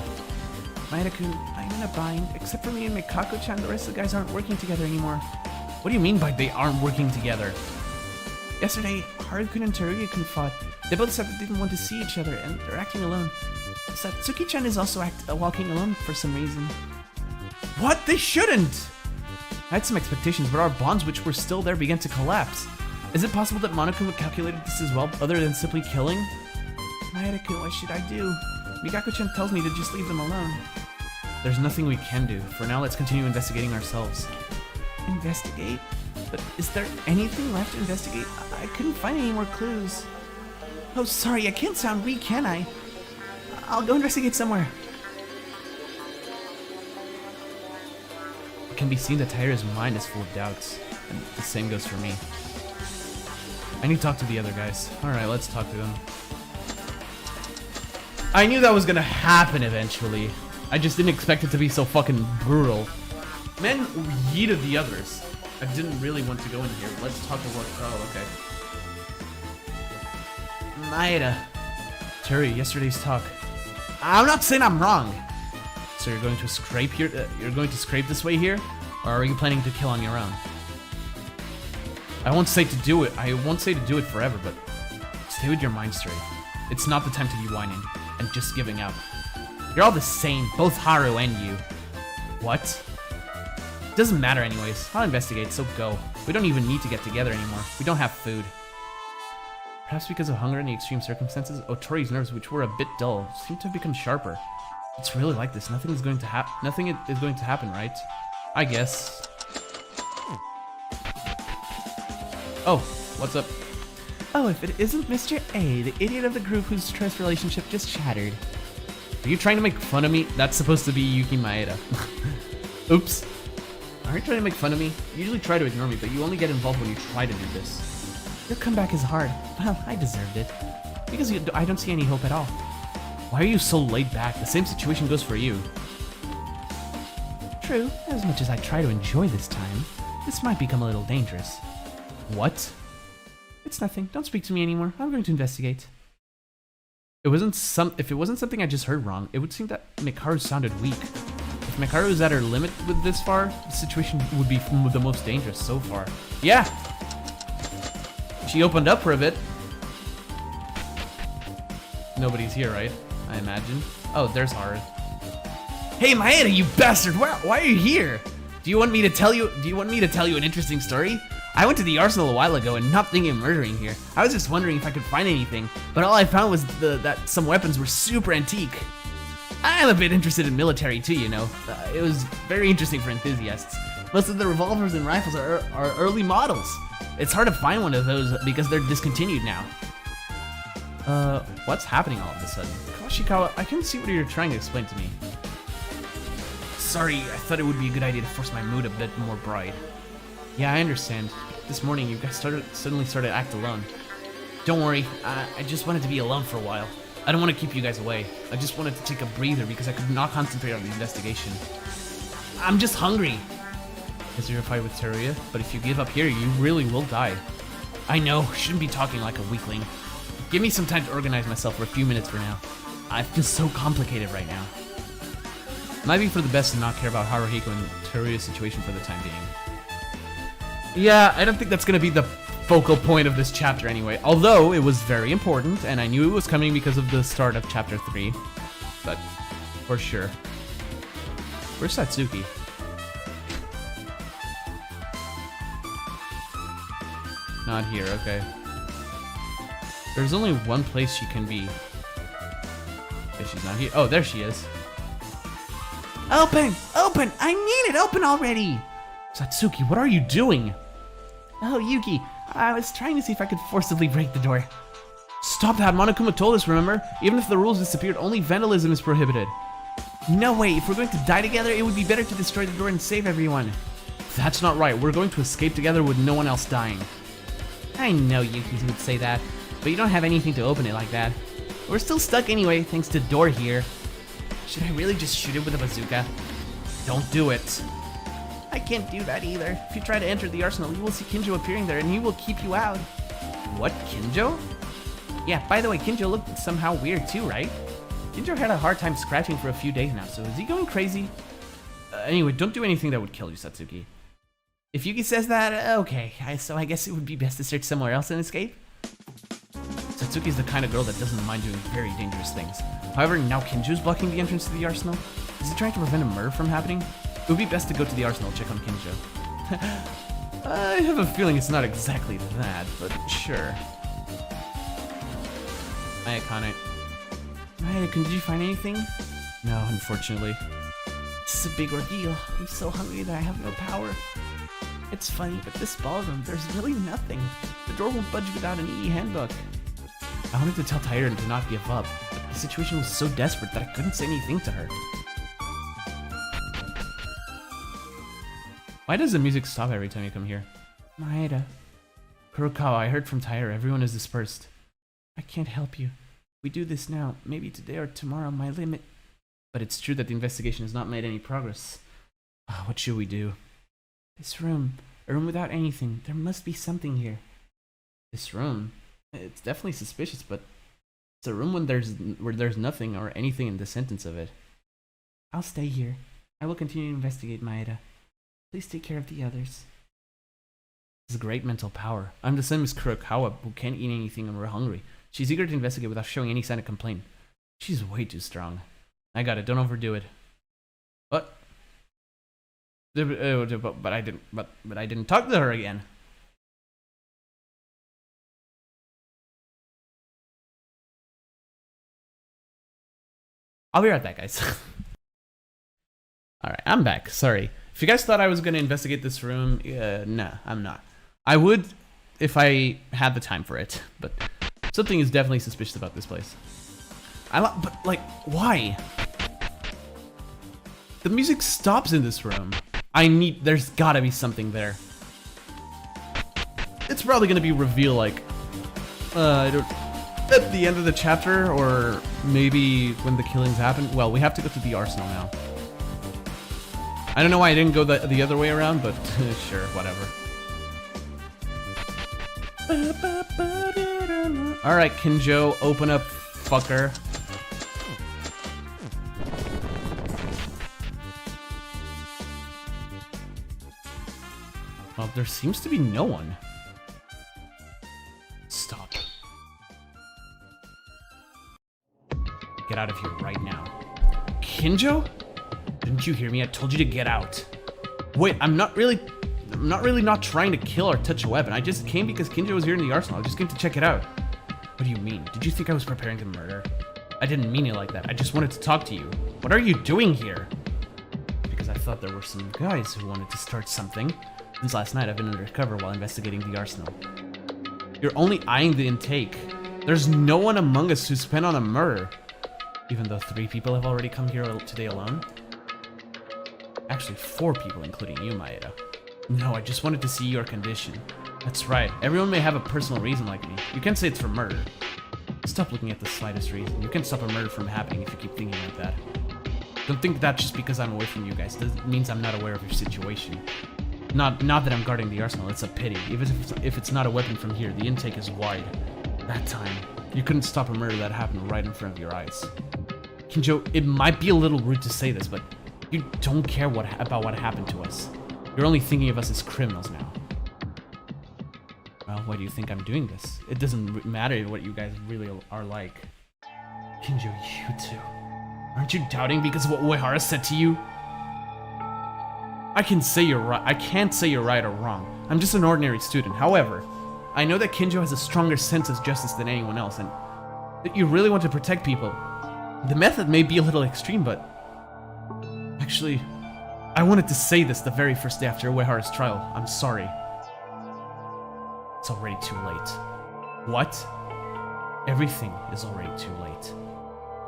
Maeda-kun, I'm in a bind. Except for me and Mikako-chan, the rest of the guys aren't working together anymore. What do you mean by they aren't working together? Yesterday, Haruhiko and Teruya fought. They both said they didn't want to see each other, and they're acting alone. Satsuki-chan is also walking alone for some reason. What? They shouldn't! I had some expectations, but our bonds, which were still there, began to collapse. Is it possible that Monokuma calculated this as well, other than simply killing? Maeda-kun, what should I do? Mikako-chan tells me to just leave them alone. There's nothing we can do. For now, let's continue investigating ourselves. Investigate? But is there anything left to investigate? I couldn't find any more clues. Oh, sorry, I can't sound weak, can I? I'll go investigate somewhere. It can be seen that Taira's mind is full of doubts, and the same goes for me. I need to talk to the other guys. Alright, let's talk to them. I knew that was gonna happen eventually. I just didn't expect it to be so fucking brutal. Men yeeted the others. I didn't really want to go in here. Let's talk to what... Oh, okay. Maeda. Teruya, yesterday's talk. I'm not saying I'm wrong. So you're going to scrape here? You're going to scrape this way here? Or are you planning to kill on your own? I won't say to do it. I won't say to do it forever, but stay with your mind straight. It's not the time to be whining and just giving up. You're all the same, both Haru and you. What? Doesn't matter anyways. I'll investigate, so go. We don't even need to get together anymore. We don't have food. Perhaps because of hunger and the extreme circumstances, Otori's nerves, which were a bit dull, seem to have become sharper. It's really like this. Nothing is going to happen, right? I guess. Oh, what's up? Oh, if it isn't Mr. A, the idiot of the group whose trust relationship just shattered. Are you trying to make fun of me? That's supposed to be Yuki Maeda. Oops. Are you trying to make fun of me? You usually try to ignore me, but you only get involved when you try to do this. Your comeback is hard. Well, I deserved it. Because I don't see any hope at all. Why are you so laid back? The same situation goes for you. True, as much as I try to enjoy this time, this might become a little dangerous. What? It's nothing. Don't speak to me anymore. I'm going to investigate. If it wasn't something I just heard wrong, it would seem that Mikaru sounded weak. If Mikaru is at her limit with this far, the situation would be the most dangerous so far. Yeah! She opened up for a bit. Nobody's here, right? I imagine. Oh, there's Haru. Hey, Maeda, you bastard! Why are you here? Do you want me to tell you an interesting story? I went to the arsenal a while ago and not thinking of murdering here. I was just wondering if I could find anything, but all I found was that some weapons were super antique. I'm a bit interested in military too, you know. It was very interesting for enthusiasts. Most of the revolvers and rifles are early models. It's hard to find one of those because they're discontinued now. What's happening all of a sudden? Kashikawa, I couldn't see what you're trying to explain to me. Sorry, I thought it would be a good idea to force my mood a bit more bright. Yeah, I understand. This morning you guys suddenly started to act alone. Don't worry, I just wanted to be alone for a while. I don't want to keep you guys away. I just wanted to take a breather because I could not concentrate on the investigation. I'm just hungry. Because you're a fight with Teruya, but if you give up here, you really will die. I know, shouldn't be talking like a weakling. Give me some time to organize myself for a few minutes for now. I feel so complicated right now. It might be for the best to not care about Haruhiko and Teruya's situation for the time being. Yeah, I don't think that's going to be the focal point of this chapter anyway. Although, it was very important, and I knew it was coming because of the start of chapter 3. But, for sure. Where's Satsuki? Not here, okay. There's only one place she can be. Okay, she's not here. Oh, there she is. Open! Open! I need it! Open already! Satsuki, what are you doing? Oh, Yuki, I was trying to see if I could forcibly break the door. Stop that! Monokuma told us, remember? Even if the rules disappeared, only vandalism is prohibited. No way! If we're going to die together, it would be better to destroy the door and save everyone. That's not right. We're going to escape together with no one else dying. I know Yuki would say that, but you don't have anything to open it like that. We're still stuck anyway, thanks to the door here. Should I really just shoot it with a bazooka? Don't do it. I can't do that either. If you try to enter the arsenal, you will see Kinjo appearing there and he will keep you out. What, Kinjo? Yeah, by the way, Kinjo looked somehow weird too, right? Kinjo had a hard time scratching for a few days now, so is he going crazy? Anyway, don't do anything that would kill you, Satsuki. If Yuki says that, okay, so I guess it would be best to search somewhere else and escape? Satsuki's the kind of girl that doesn't mind doing very dangerous things. However, now Kinjo's blocking the entrance to the arsenal. Is he trying to prevent a murder from happening? It would be best to go to the arsenal and check on Kinjo. I have a feeling it's not exactly that, but sure. Hi, Akane. Hi, did you find anything? No, unfortunately. This is a big ordeal. I'm so hungry that I have no power. It's funny, but this ballroom, there's really nothing. The door won't budge without an EE handbook. I wanted to tell Taira to not give up, but the situation was so desperate that I couldn't say anything to her. Why does the music stop every time you come here? Maeda. Kurokawa, I heard from Taira, everyone is dispersed. I can't help you. If we do this now, maybe today or tomorrow, my limit. But it's true that the investigation has not made any progress. What should we do? This room. A room without anything. There must be something here. This room? It's definitely suspicious, but it's a room where there's nothing or anything in the sentence of it. I'll stay here. I will continue to investigate, Maeda. Please take care of the others. This is great mental power. I'm the same as Kurokawa, who can't eat anything when we're hungry. She's eager to investigate without showing any sign of complaint. She's way too strong. I got it. Don't overdo it. What? But I didn't talk to her again. I'll be right back, guys. Alright, I'm back. Sorry. If you guys thought I was going to investigate this room, nah, I'm not. I would if I had the time for it, but something is definitely suspicious about this place. But, like, why? The music stops in this room. There's gotta be something there. It's probably gonna be revealed, like, at the end of the chapter, or maybe when the killings happen. Well, we have to go to the arsenal now. I don't know why I didn't go the other way around, but sure, whatever. Alright, Kinjo, open up, fucker. Well, there seems to be no one. Stop. Get out of here right now. Kinjo? Didn't you hear me? I told you to get out. Wait, I'm not really not trying to kill or touch a weapon. I just came because Kinjo was here in the arsenal. I just came to check it out. What do you mean? Did you think I was preparing to murder? I didn't mean it like that. I just wanted to talk to you. What are you doing here? Because I thought there were some guys who wanted to start something. Since last night, I've been undercover while investigating the arsenal. You're only eyeing the intake. There's no one among us who's bent on a murder. Even though 3 people have already come here today alone. Actually, 4 people, including you, Maeda. No, I just wanted to see your condition. That's right. Everyone may have a personal reason like me. You can't say it's for murder. Stop looking at the slightest reason. You can't stop a murder from happening if you keep thinking like that. Don't think that just because I'm away from you guys means I'm not aware of your situation. Not that I'm guarding the arsenal, it's a pity. Even if it's not a weapon from here, the intake is wide. That time, you couldn't stop a murder that happened right in front of your eyes. Kinjo, it might be a little rude to say this, but you don't care about what happened to us. You're only thinking of us as criminals now. Well, why do you think I'm doing this? It doesn't matter what you guys really are like. Kinjo, you too. Aren't you doubting because of what Uehara said to you? I can't say you're right or wrong. I'm just an ordinary student. However, I know that Kinjo has a stronger sense of justice than anyone else, and that you really want to protect people. The method may be a little extreme, but actually, I wanted to say this the very first day after Uehara's trial. I'm sorry. It's already too late. What? Everything is already too late.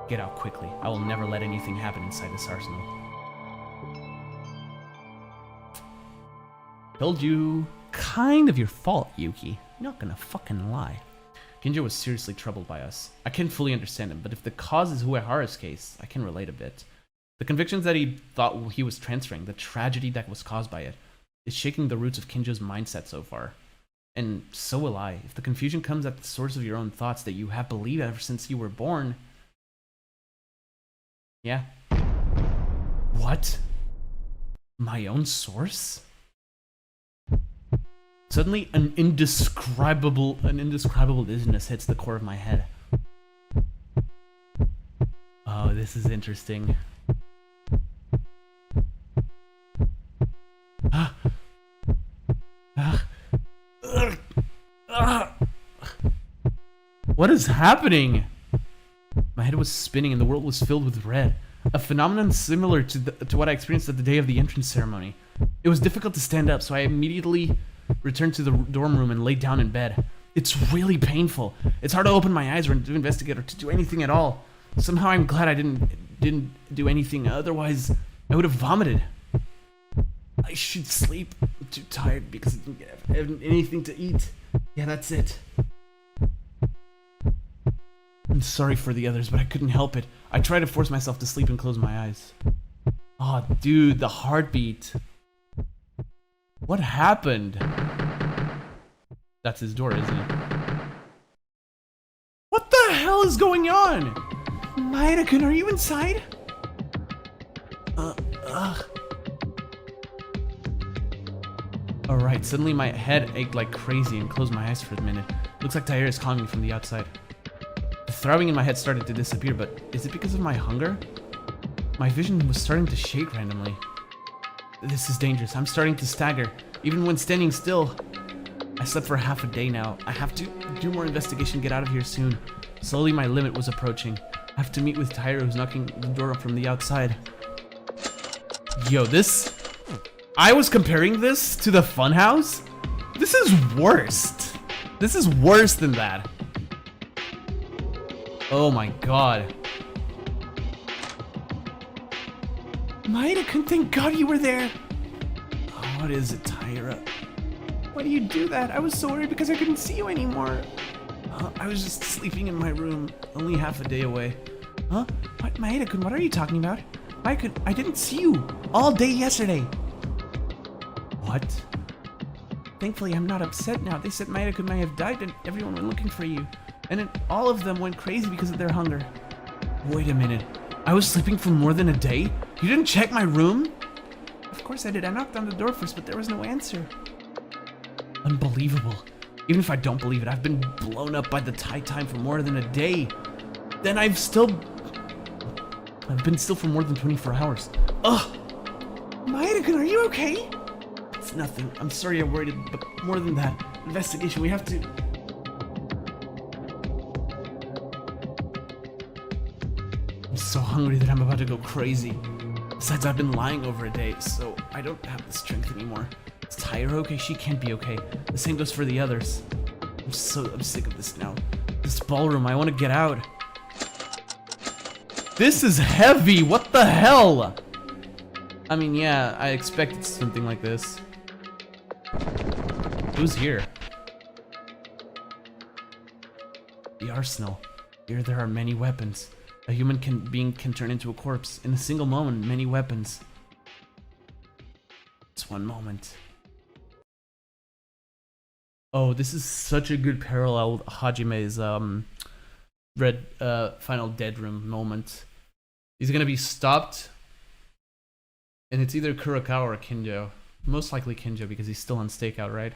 Get out quickly. I will never let anything happen inside this arsenal. Told you. Kind of your fault, Yuki. Not gonna fucking lie. Kinjo was seriously troubled by us. I can't fully understand him, but if the cause is Uehara's case, I can relate a bit. The convictions that he thought he was transferring, the tragedy that was caused by it, is shaking the roots of Kinjo's mindset so far. And so will I. If the confusion comes at the source of your own thoughts that you have believed ever since you were born... Yeah. What? My own source? Suddenly, an indescribable dizziness hits the core of my head. Oh, this is interesting. What is happening? My head was spinning and the world was filled with red. A phenomenon similar to what I experienced at the day of the entrance ceremony. It was difficult to stand up, so I immediately returned to the dorm room and laid down in bed. It's really painful. It's hard to open my eyes or to investigate or to do anything at all. Somehow I'm glad I didn't do anything, otherwise I would have vomited. I should sleep. I'm too tired because I didn't have anything to eat. Yeah, that's it. I'm sorry for the others, but I couldn't help it. I tried to force myself to sleep and close my eyes. Oh, dude, the heartbeat. What happened? That's his door, isn't it? What the hell is going on? Maeda-kun, are you inside? Alright, suddenly my head ached like crazy and closed my eyes for a minute. Looks like Taira is calling me from the outside. The throbbing in my head started to disappear, but is it because of my hunger? My vision was starting to shake randomly. This is dangerous. I'm starting to stagger, even when standing still. I slept for half a day now. I have to do more investigation, get out of here soon. Slowly my limit was approaching. I have to meet with Taira, who's knocking the door from the outside. Yo, this... I was comparing this to the Funhouse? This is worst. This is worse than that. Oh my god. Maeda-kun, thank god you were there. Oh, what is it, Taira? Why do you do that? I was so worried because I couldn't see you anymore. I was just sleeping in my room, only half a day away. Huh? What, Maeda-kun, what are you talking about? I didn't see you all day yesterday. What? Thankfully, I'm not upset now. They said Maeda-kun may have died and everyone went looking for you. And then all of them went crazy because of their hunger. Wait a minute. I was sleeping for more than a day? You didn't check my room? Of course I did. I knocked on the door first, but there was no answer. Unbelievable. Even if I don't believe it, I've been blown up by the tide time for more than a day. Then I've been still for more than 24 hours. Ugh! Maeda-kun, are you okay? It's nothing. I'm sorry I worried, but more than that. Investigation, we have to... I'm so hungry that I'm about to go crazy. Besides, I've been lying over a day, so I don't have the strength anymore. Is Taira okay? She can't be okay. The same goes for the others. I'm sick of this now. This ballroom, I want to get out. This is heavy! What the hell? I mean, yeah, I expected something like this. Who's here? The arsenal. Here there are many weapons. A human being can turn into a corpse. In a single moment, many weapons. It's one moment. Oh, this is such a good parallel with Hajime's final dead room moment. He's gonna be stopped, and it's either Kurokawa or Kinjo. Most likely Kinjo because he's still on stakeout, right?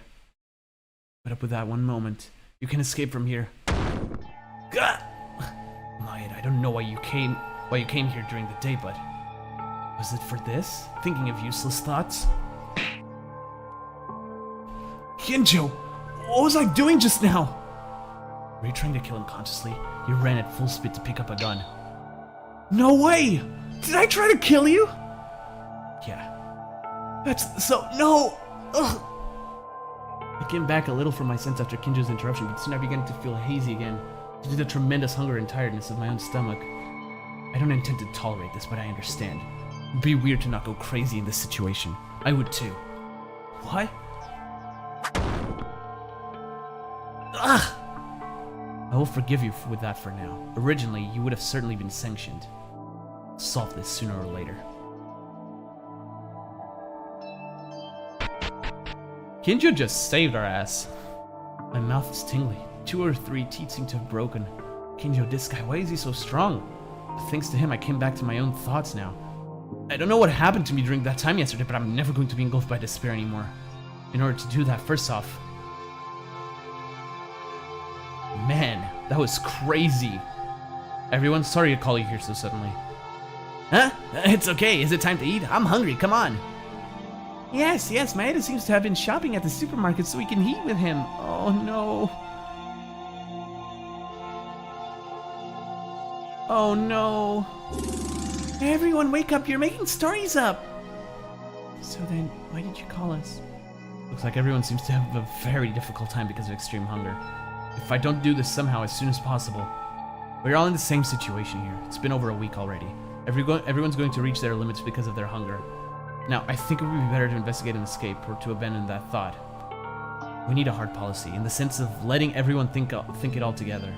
Put up with that one moment. You can escape from here. Gah! Maeda, I don't know why you came here during the day, but was it for this? Thinking of useless thoughts? Kinjo, what was I doing just now? Were you trying to kill him consciously? You ran at full speed to pick up a gun. No way! Did I try to kill you? Yeah. That's so... No! Ugh! I came back a little from my sense after Kinjo's interruption, but soon I began to feel hazy again, due to the tremendous hunger and tiredness of my own stomach. I don't intend to tolerate this, but I understand. It'd be weird to not go crazy in this situation. I would too. What? Ugh! I will forgive you with that for now. Originally, you would have certainly been sanctioned. solve this sooner or later. Kinjo just saved our ass. My mouth is tingly. 2 or 3 teeth seem to have broken. Kinjo, this guy, why is he so strong? But thanks to him, I came back to my own thoughts now. I don't know what happened to me during that time yesterday, but I'm never going to be engulfed by despair anymore. In order to do that, first off... Man, that was crazy. Everyone, sorry to call you here so suddenly. Huh? It's okay. Is it time to eat? I'm hungry. Come on. Yes, Maeda seems to have been shopping at the supermarket so we can eat with him. Oh no. Oh no. Everyone wake up, you're making stories up. So then, why did you call us? Looks like everyone seems to have a very difficult time because of extreme hunger. If I don't do this somehow as soon as possible. We're all in the same situation here. It's been over a week already. Everyone's going to reach their limits because of their hunger. Now, I think it would be better to investigate an escape or to abandon that thought. We need a hard policy, in the sense of letting everyone think it all together.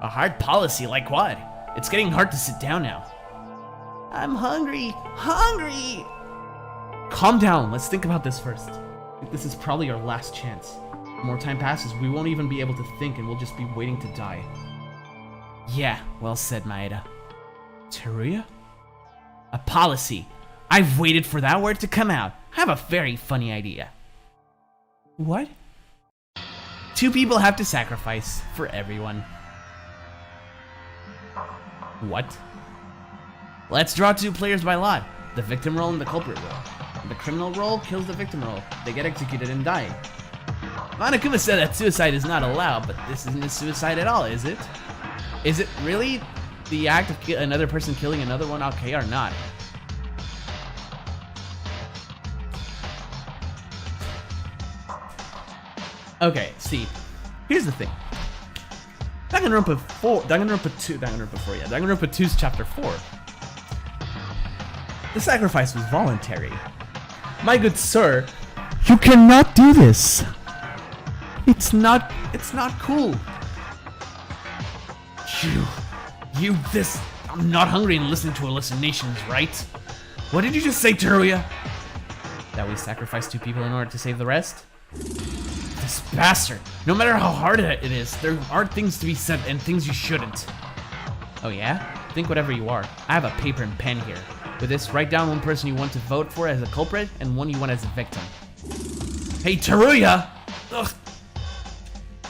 A hard policy? Like what? It's getting hard to sit down now. I'm hungry. Hungry! Calm down. Let's think about this first. I think this is probably our last chance. The more time passes, we won't even be able to think and we'll just be waiting to die. Yeah, well said, Maeda. Teruya? A policy. I've waited for that word to come out. I have a very funny idea. What? 2 people have to sacrifice for everyone. What? Let's draw 2 players by lot. The victim role and the culprit role. The criminal role kills the victim role. They get executed and die. Monokuma said that suicide is not allowed, but this isn't a suicide at all, is it? Is it really the act of another person killing another one okay or not? Okay, see, here's the thing. Danganronpa 2's chapter 4. The sacrifice was voluntary. My good sir, you cannot do this. It's not cool. I'm not hungry and listening to hallucinations, right? What did you just say, Teruya? That we sacrifice 2 people in order to save the rest? This bastard. No matter how hard it is, there are things to be said and things you shouldn't. Oh yeah? Think whatever you are. I have a paper and pen here. With this, write down one person you want to vote for as a culprit and one you want as a victim. Hey, Teruya! Ugh.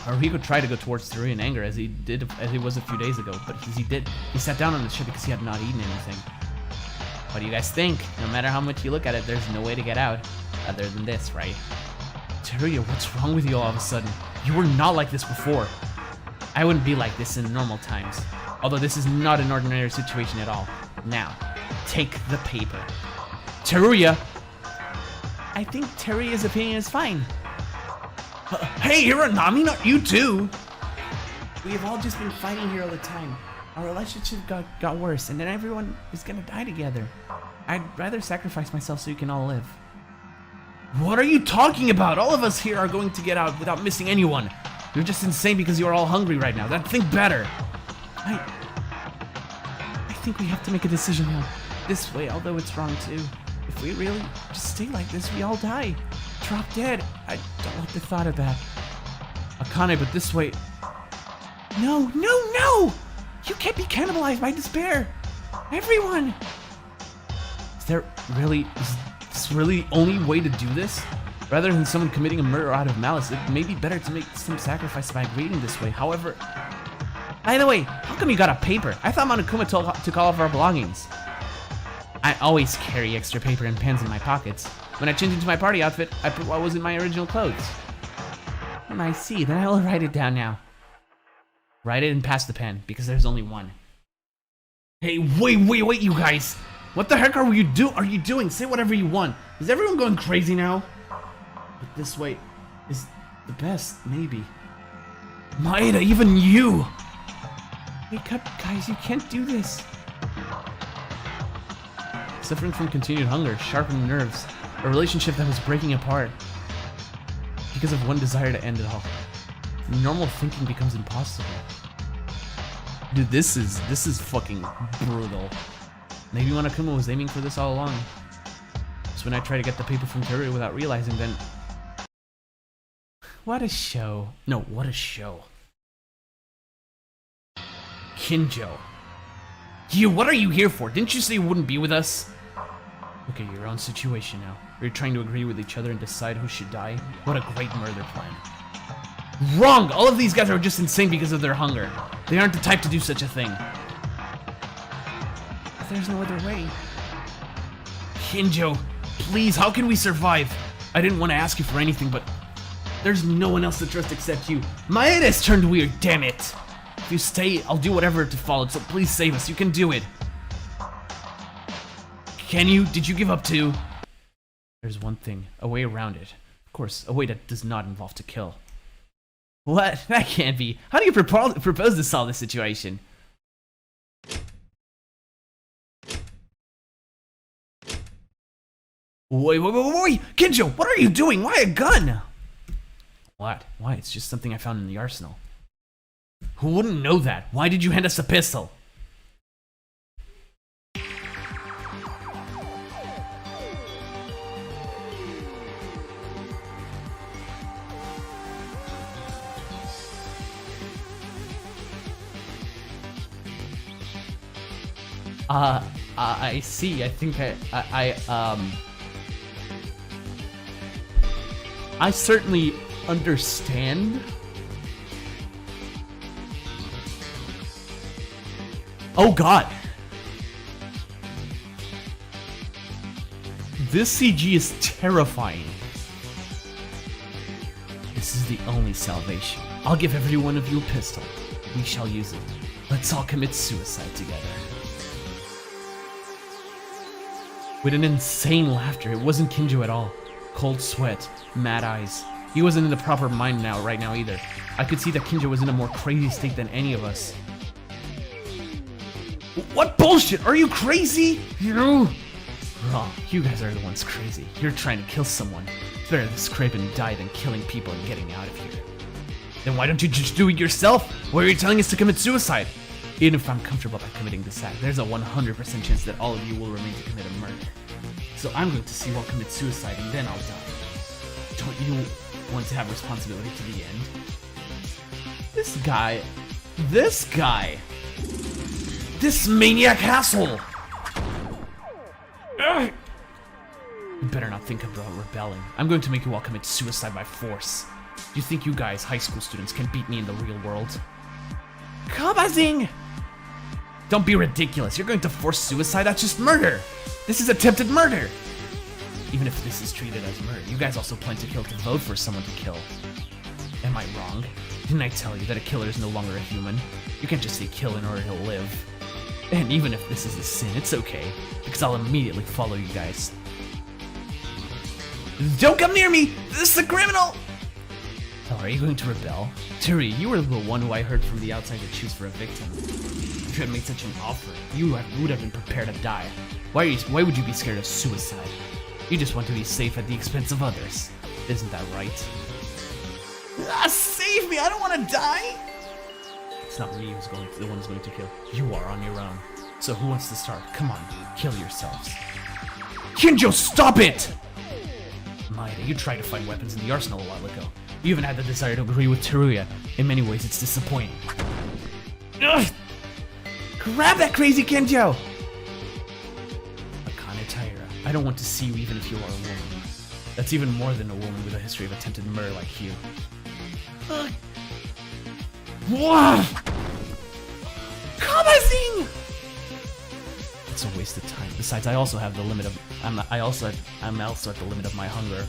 Haruhiko tried to go towards Teruya in anger as he was a few days ago, but he sat down on the ship because he had not eaten anything. What do you guys think? No matter how much you look at it, there's no way to get out other than this, right? Teruya, what's wrong with you all of a sudden? You were not like this before. I wouldn't be like this in normal times. Although this is not an ordinary situation at all. Now, take the paper. Teruya! I think Teruya's opinion is fine. Hey, Hiranami, not you too! We have all just been fighting here all the time. Our relationship got worse, and then everyone is gonna die together. I'd rather sacrifice myself so you can all live. What are you talking about? All of us here are going to get out without missing anyone. You're just insane because you are all hungry right now. Then think better. I think we have to make a decision now. This way, although it's wrong too. If we really just stay like this, we all die. Drop dead. I don't like the thought of that. Akane, but this way... No! You can't be cannibalized by despair. Everyone! Is this really the only way to do this? Rather than someone committing a murder out of malice, it may be better to make some sacrifice by agreeing this way. However... By the way, how come you got a paper? I thought Monokuma took all of our belongings. I always carry extra paper and pens in my pockets. When I changed into my party outfit, I put what was in my original clothes. I see, then I will write it down now. Write it and pass the pen, because there's only one. Hey, wait, you guys! What the heck are you doing? Say whatever you want. Is everyone going crazy now? But this way is the best, maybe. Maeda, even you! Wake up, guys, you can't do this. Suffering from continued hunger, sharpened nerves, a relationship that was breaking apart. Because of one desire to end it all. Normal thinking becomes impossible. Dude, this is fucking brutal. Maybe Monokuma was aiming for this all along. So when I try to get the paper from Teruya without realizing, then... What a show. No, what a show. Kinjo. You, what are you here for? Didn't you say you wouldn't be with us? Look at your own situation now. You're trying to agree with each other and decide who should die. What a great murder plan. Wrong! All of these guys are just insane because of their hunger. They aren't the type to do such a thing. But there's no other way. Kinjo, please, how can we survive? I didn't want to ask you for anything, but there's no one else to trust except you. My head has turned weird, damn it. If you stay, I'll do whatever to follow, so please save us. You can do it. Can you? Did you give up too? There's one thing, a way around it. Of course, a way that does not involve to kill. What? That can't be. How do you propose to solve this situation? Wait, Kinjo, what are you doing? Why a gun? What? Why? It's just something I found in the arsenal. Who wouldn't know that? Why did you hand us a pistol? I see. I think I certainly understand. Oh God. This CG is terrifying. This is the only salvation. I'll give every one of you a pistol. We shall use it. Let's all commit suicide together. With an insane laughter, it wasn't Kinjo at all. Cold sweat, mad eyes. He wasn't in the proper mind right now either. I could see that Kinjo was in a more crazy state than any of us. What bullshit? Are you crazy? No. Wrong. You guys are the ones crazy. You're trying to kill someone. It's better to scrape and die than killing people and getting out of here. Then why don't you just do it yourself? Why are you telling us to commit suicide? Even if I'm comfortable by committing this act, there's a 100% chance that all of you will remain to commit a murder. So I'm going to see you all commit suicide and then I'll die. Don't you want to have responsibility to the end? This guy, this maniac asshole! Ugh. You better not think about rebelling. I'm going to make you all commit suicide by force. Do you think you guys, high school students, can beat me in the real world? Kabazing! Don't be ridiculous. You're going to force suicide? That's just murder. This is attempted murder. Even if this is treated as murder, you guys also plan to kill to vote for someone to kill. Am I wrong? Didn't I tell you that a killer is no longer a human? You can't just say kill in order to live. And even if this is a sin, it's okay, because I'll immediately follow you guys. Don't come near me! This is a criminal! Oh, are you going to rebel? Teruya, you were the one who I heard from the outside to choose for a victim. If you had made such an offer, you would have been prepared to die. Why would you be scared of suicide? You just want to be safe at the expense of others. Isn't that right? Save me! I don't want to die! It's not me who's the one who's going to kill. You are on your own. So who wants to start? Come on, kill yourselves. Kinjo, stop it! Maeda, you tried to find weapons in the arsenal a while ago. You even had the desire to agree with Teruya. In many ways, it's disappointing. Ugh! Grab that crazy Kinjo! Akane Taira, I don't want to see you even if you are a woman. That's even more than a woman with a history of attempted murder like you. Ugh! Whoa! Kamazing! It's a waste of time. Besides, I also have the limit of I'm also at the limit of my hunger.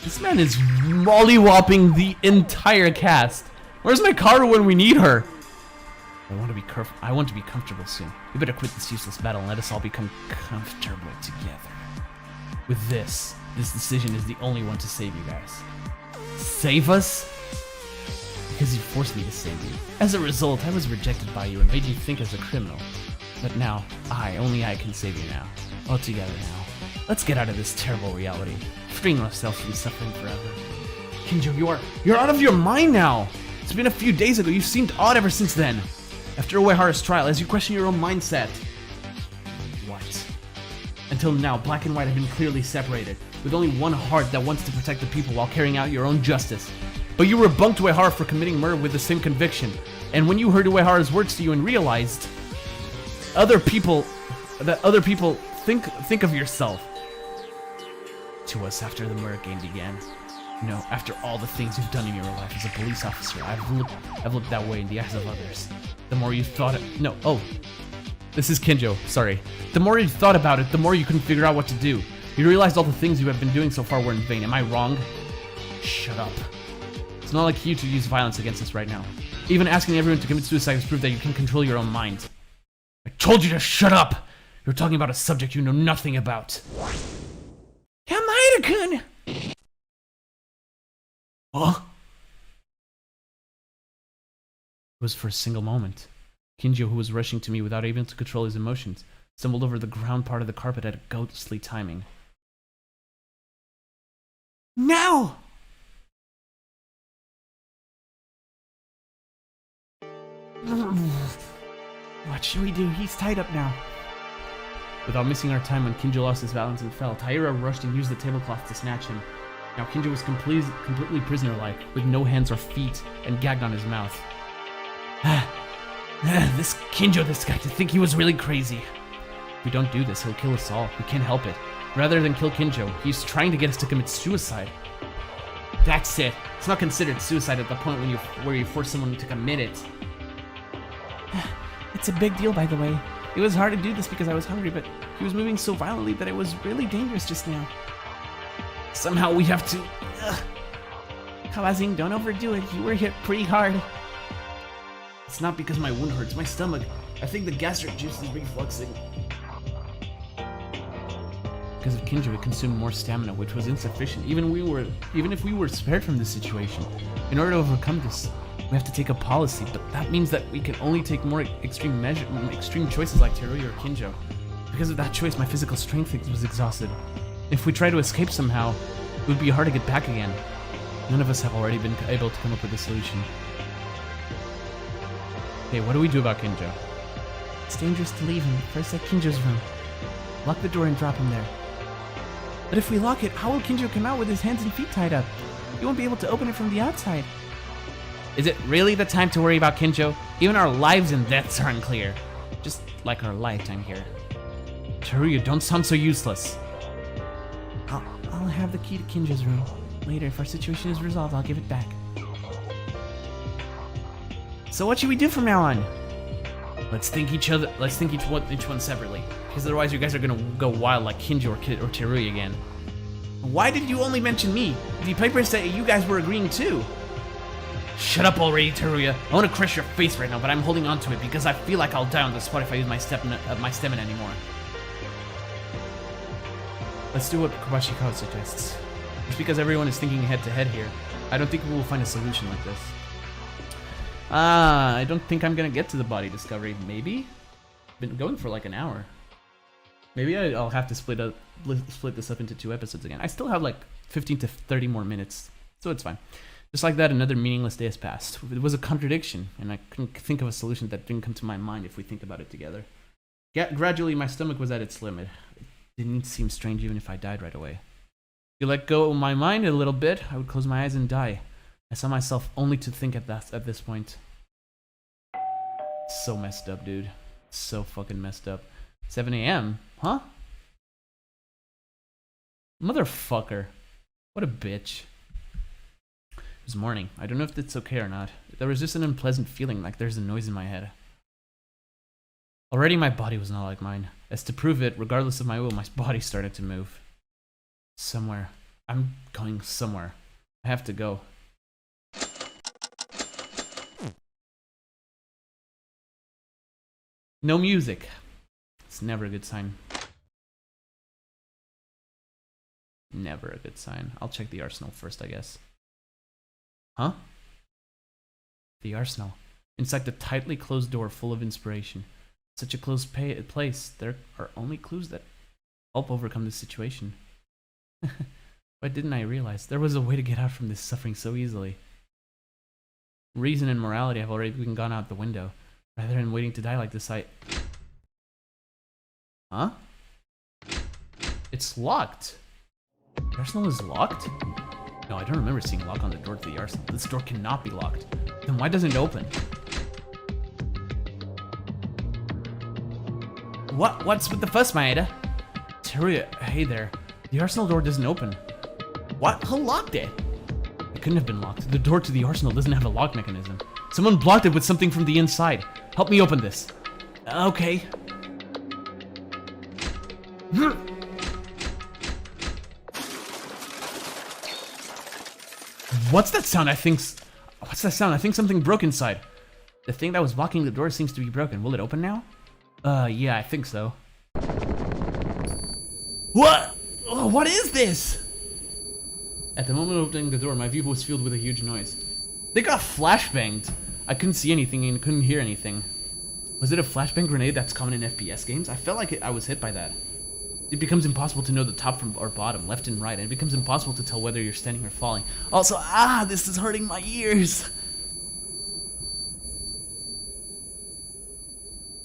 This man is mollywopping the entire cast. Where's my Karu when we need her? I want to be comfortable soon. We better quit this useless battle and let us all become comfortable together. With this decision is the only one to save you guys. Save us? Because you forced me to save you. As a result, I was rejected by you and made you think as a criminal. But now, only I can save you now. All together now. Let's get out of this terrible reality, freeing ourselves from suffering forever. Kinjo, you're out of your mind now! It's been a few days ago, you seemed odd ever since then. After Ueharu's trial, as you question your own mindset. Until now, black and white have been clearly separated, with only one heart that wants to protect the people while carrying out your own justice. But you rebunked Uehara for committing murder with the same conviction, and when you heard Uehara's words to you and realized that other people think of yourself. To us after the murder game began. You know, after all the things you've done in your life as a police officer, I've looked that way in the eyes of others. The more you thought this is Kinjo, sorry. The more you thought about it, the more you couldn't figure out what to do. You realized all the things you have been doing so far were in vain. Am I wrong? Shut up. It's not like you to use violence against us right now. Even asking everyone to commit suicide is proof that you can control your own mind. I told you to shut up! You're talking about a subject you know nothing about. Kamada-kun! Huh? It was for a single moment. Kinjo, who was rushing to me without able to control his emotions, stumbled over the ground part of the carpet at a ghostly timing. Now! What should we do? He's tied up now. Without missing our time, when Kinjo lost his balance and fell, Taira rushed and used the tablecloth to snatch him. Now Kinjo was completely prisoner-like, with no hands or feet, and gagged on his mouth. This Kinjo, this guy, to think he was really crazy. If we don't do this, he'll kill us all. We can't help it. Rather than kill Kinjo, he's trying to get us to commit suicide. That's it. It's not considered suicide at the point where you force someone to commit it. It's a big deal, by the way. It was hard to do this because I was hungry, but he was moving so violently that it was really dangerous just now. Somehow we have to... Kawazing, don't overdo it. You were hit pretty hard. It's not because my wound hurts. My stomach. I think the gastric juice is refluxing. Because of Kinjo, we consumed more stamina, which was insufficient. Even if we were spared from this situation. In order to overcome this, we have to take a policy, but that means that we can only take more extreme choices like Teruya or Kinjo. Because of that choice, my physical strength was exhausted. If we try to escape somehow, it would be hard to get back again. None of us have already been able to come up with a solution. Okay, what do we do about Kinjo? It's dangerous to leave him. First at Kinjo's room. Lock the door and drop him there. But if we lock it, how will Kinjo come out with his hands and feet tied up? He won't be able to open it from the outside. Is it really the time to worry about Kinjo? Even our lives and deaths are unclear. Just like our lifetime here. Teruya, don't sound so useless. I'll have the key to Kinjo's room. Later, if our situation is resolved, I'll give it back. So what should we do from now on? Let's think each one separately. Because otherwise you guys are gonna go wild like Kinjo or Teruya again. Why did you only mention me? The papers say you guys were agreeing too. Shut up already, Teruya. I want to crush your face right now, but I'm holding on to it because I feel like I'll die on the spot if I use my stamina anymore. Let's do what Kawashikawa suggests. Just because everyone is thinking head-to-head here, I don't think we will find a solution like this. I don't think I'm gonna get to the body discovery. Maybe? Been going for like an hour. Maybe I'll have to split this up into 2 episodes again. I still have like 15 to 30 more minutes, so it's fine. Just like that, another meaningless day has passed. It was a contradiction, and I couldn't think of a solution that didn't come to my mind if we think about it together. Gradually, my stomach was at its limit. It didn't seem strange even if I died right away. If you let go of my mind a little bit, I would close my eyes and die. I saw myself only to think at this point. So messed up, dude. So fucking messed up. 7 a.m.? Huh? Motherfucker. What a bitch. It was morning. I don't know if it's okay or not. There was just an unpleasant feeling like there's a noise in my head. Already my body was not like mine. As to prove it, regardless of my will, my body started to move. Somewhere. I'm going somewhere. I have to go. No music. It's never a good sign. Never a good sign. I'll check the arsenal first, I guess. Huh? The arsenal. Inside the tightly closed door full of inspiration. Such a closed place. There are only clues that help overcome this situation. Why didn't I realize? There was a way to get out from this suffering so easily. Reason and morality have already been gone out the window. Rather than waiting to die like this, Huh? It's locked. The arsenal is locked? No, I don't remember seeing a lock on the door to the arsenal. This door cannot be locked. Then why doesn't it open? What's with the fuss, Maeda? Teruya, hey there. The arsenal door doesn't open. What? Who locked it? It couldn't have been locked. The door to the arsenal doesn't have a lock mechanism. Someone blocked it with something from the inside. Help me open this. Okay. What's that sound? What's that sound? I think something broke inside. The thing that was blocking the door seems to be broken. Will it open now? Yeah, I think so. What? Oh, what is this? At the moment of opening the door, my view was filled with a huge noise. They got flashbanged. I couldn't see anything and couldn't hear anything. Was it a flashbang grenade that's common in FPS games? I felt like I was hit by that. It becomes impossible to know the top from or bottom, left and right, and it becomes impossible to tell whether you're standing or falling. Also, this is hurting my ears.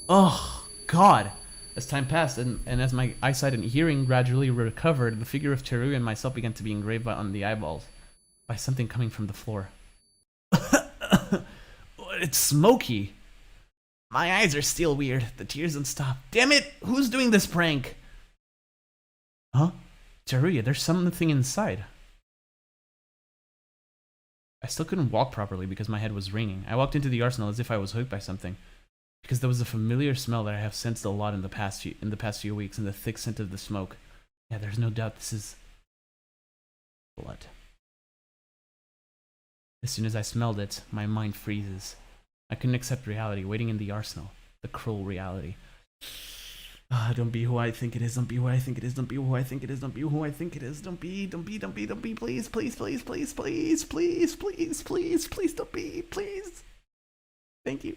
Oh, God. As time passed, and as my eyesight and hearing gradually recovered, the figure of Teruya and myself began to be engraved on the eyeballs by something coming from the floor. It's smoky. My eyes are still weird. The tears don't stop. Damn it! Who's doing this prank? Huh? Teruya, there's something inside. I still couldn't walk properly because my head was ringing. I walked into the arsenal as if I was hooked by something. Because there was a familiar smell that I have sensed a lot in the past few weeks, and the thick scent of the smoke. Yeah, there's no doubt this is blood. As soon as I smelled it, my mind freezes. I couldn't accept reality, waiting in the arsenal. The cruel reality. Don't be who I think it is, don't be who I think it is, don't be who I think it is, don't be who I think it is, don't be, please, please, please, please, please, please, please, please, please, don't be, please. Thank you.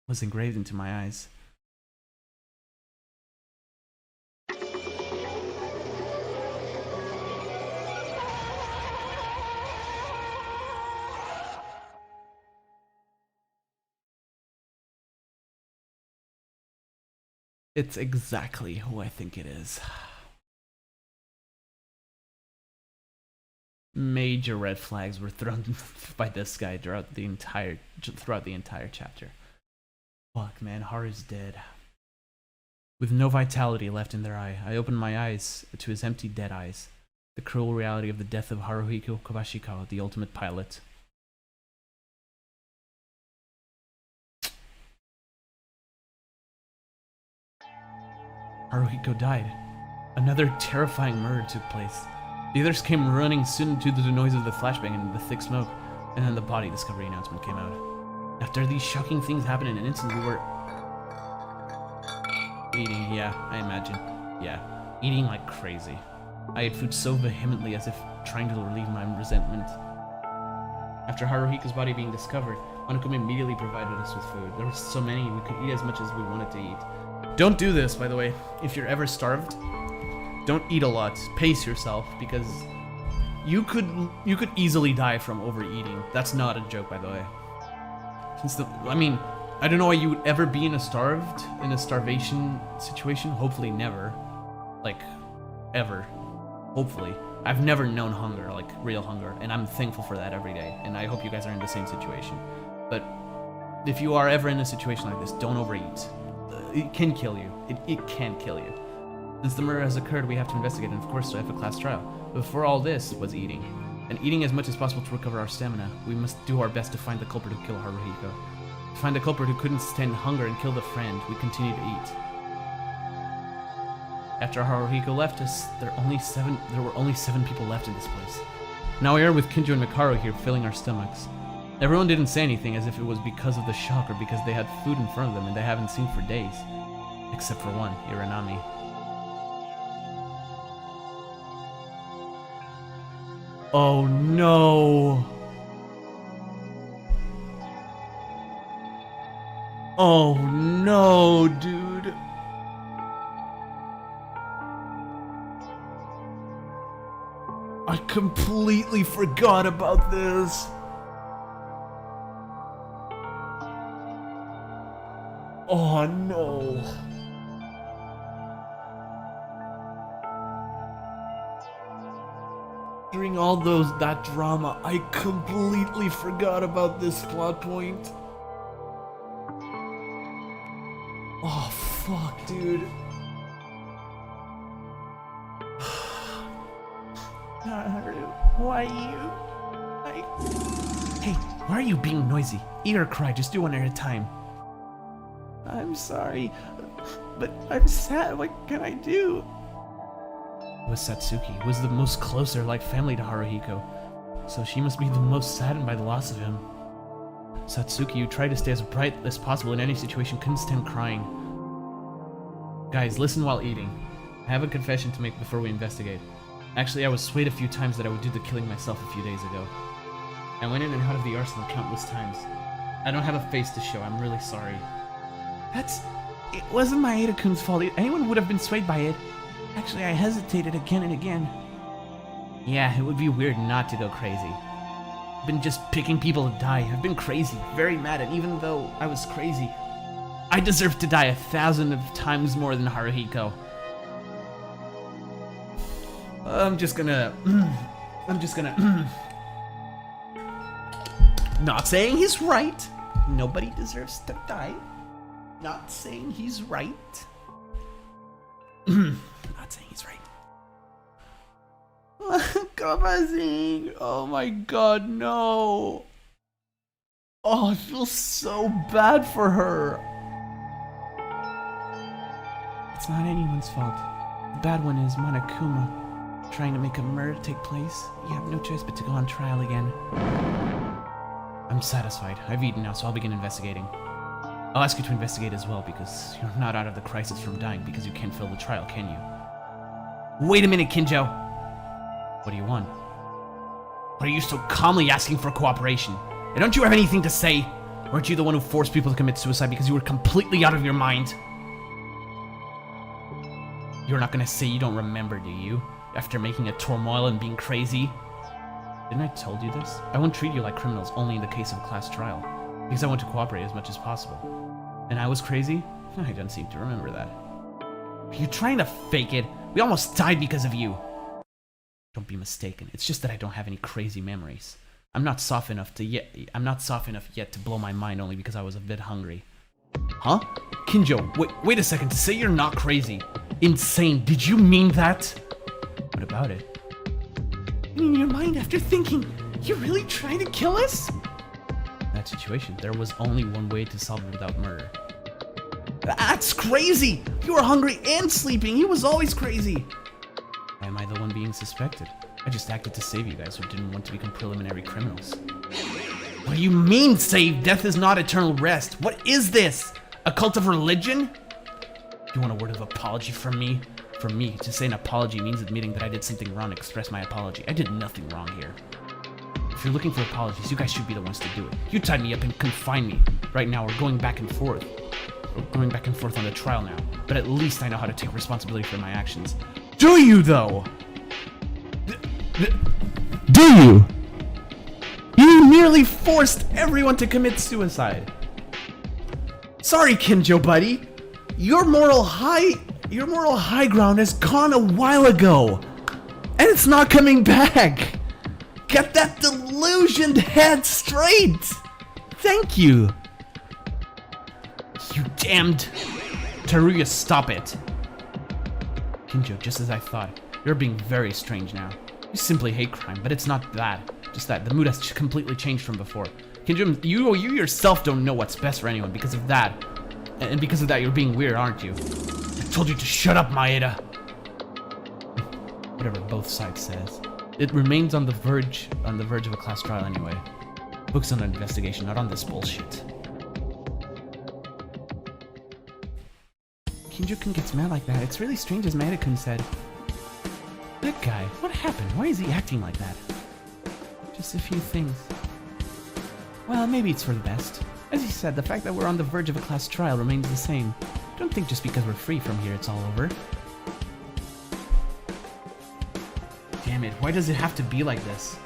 Was engraved into my eyes. It's exactly who I think it is. Major red flags were thrown by this guy throughout the entire chapter. Fuck, man, Haru's dead. With no vitality left in their eye, I opened my eyes to his empty, dead eyes. The cruel reality of the death of Haruhiko Kobashikawa, the ultimate pilot. Haruhiko died. Another terrifying murder took place. The others came running soon to the noise of the flashbang and the thick smoke, and then the body discovery announcement came out. After these shocking things happened in an instant, we were eating, yeah, I imagine. Yeah, eating like crazy. I ate food so vehemently as if trying to relieve my resentment. After Haruhiko's body being discovered, Monokuma immediately provided us with food. There were so many, we could eat as much as we wanted to eat. Don't do this, by the way. If you're ever starved, don't eat a lot. Pace yourself, because you could easily die from overeating. That's not a joke, by the way. I mean, I don't know why you would ever be in a starvation situation. Hopefully never. Like, ever. Hopefully. I've never known hunger, like real hunger, and I'm thankful for that every day, and I hope you guys are in the same situation. But if you are ever in a situation like this, don't overeat. It can kill you. It can kill you. Since the murder has occurred, we have to investigate and of course to have a class trial. But before all this was eating. And eating as much as possible to recover our stamina. We must do our best to find the culprit who killed Haruhiko. To find the culprit who couldn't stand hunger and killed a friend, we continue to eat. After Haruhiko left us, there were only seven people left in this place. Now we are with Kinjo and Mikaro here, filling our stomachs. Everyone didn't say anything as if it was because of the shock or because they had food in front of them and they haven't seen for days. Except for one, Iranami. Oh no! Oh no, dude! I completely forgot about this! Oh no! During all that drama, I completely forgot about this plot point. Oh, fuck, dude. Haru, why you? Hey, why are you being noisy? Eat or cry, just do one at a time. I'm sorry, but I'm sad. What can I do? It was Satsuki, who was the most closer, like family to Haruhiko, so she must be the most saddened by the loss of him. Satsuki, who tried to stay as bright as possible in any situation, couldn't stand crying. Guys, listen while eating. I have a confession to make before we investigate. Actually, I was swayed a few times that I would do the killing myself a few days ago. I went in and out of the arsenal countless times. I don't have a face to show, I'm really sorry. It wasn't Maeda-kun's fault. Anyone would have been swayed by it. Actually, I hesitated again and again. Yeah, it would be weird not to go crazy. I've been just picking people to die. I've been crazy, very mad, and even though I was crazy, I deserve to die 1,000 times more than Haruhiko. I'm just gonna... Not saying he's right. Nobody deserves to die. Not saying he's right. Not saying he's right. Kamazing. Oh my god, no. Oh, I feel so bad for her. It's not anyone's fault. The bad one is Monokuma. Trying to make a murder take place. You have no choice but to go on trial again. I'm satisfied. I've eaten now, so I'll begin investigating. I'll ask you to investigate as well, because you're not out of the crisis from dying because you can't fill the trial, can you? Wait a minute, Kinjo! What do you want? Why are you so calmly asking for cooperation? And don't you have anything to say? Weren't you the one who forced people to commit suicide because you were completely out of your mind? You're not gonna say you don't remember, do you? After making a turmoil and being crazy? Didn't I told you this? I won't treat you like criminals only in the case of a class trial, because I want to cooperate as much as possible. And I was crazy? I don't seem to remember that. Are you trying to fake it? We almost died because of you. Don't be mistaken. It's just that I don't have any crazy memories. I'm not soft enough yet to blow my mind only because I was a bit hungry. Huh? Kinjo, wait a second. To say you're not crazy. Insane. Did you mean that? What about it? In your mind after thinking, you're really trying to kill us? In that situation, there was only one way to solve it without murder. That's crazy! You were hungry and sleeping. He was always crazy. Why am I the one being suspected? I just acted to save you guys who didn't want to become preliminary criminals. What do you mean, save? Death is not eternal rest. What is this? A cult of religion? You want a word of apology from me? For me, to say an apology means admitting that I did something wrong to express my apology. I did nothing wrong here. If you're looking for apologies, you guys should be the ones to do it. You tied me up and confined me. Right now, we're going back and forth. We're going back and forth on the trial now. But at least I know how to take responsibility for my actions. Do you, though? Do you? You nearly forced everyone to commit suicide. Sorry, Kinjo, buddy. Your moral high ground has gone a while ago. And it's not coming back. Get that delusioned head straight. Thank you. You damned. Teruya, stop it. Kinjo, just as I thought. You're being very strange now. You simply hate crime, but it's not that. Just that. The mood has completely changed from before. Kinjo, you yourself don't know what's best for anyone because of that. And because of that, you're being weird, aren't you? I told you to shut up, Maeda. Whatever both sides says. It remains on the verge of a class trial anyway. Focus on the investigation, not on this bullshit. Kinjo-kun gets mad like that. It's really strange, as Maeda-kun said. That guy, what happened? Why is he acting like that? Just a few things. Well, maybe it's for the best. As he said, the fact that we're on the verge of a class trial remains the same. Don't think just because we're free from here it's all over. Damn it, why does it have to be like this?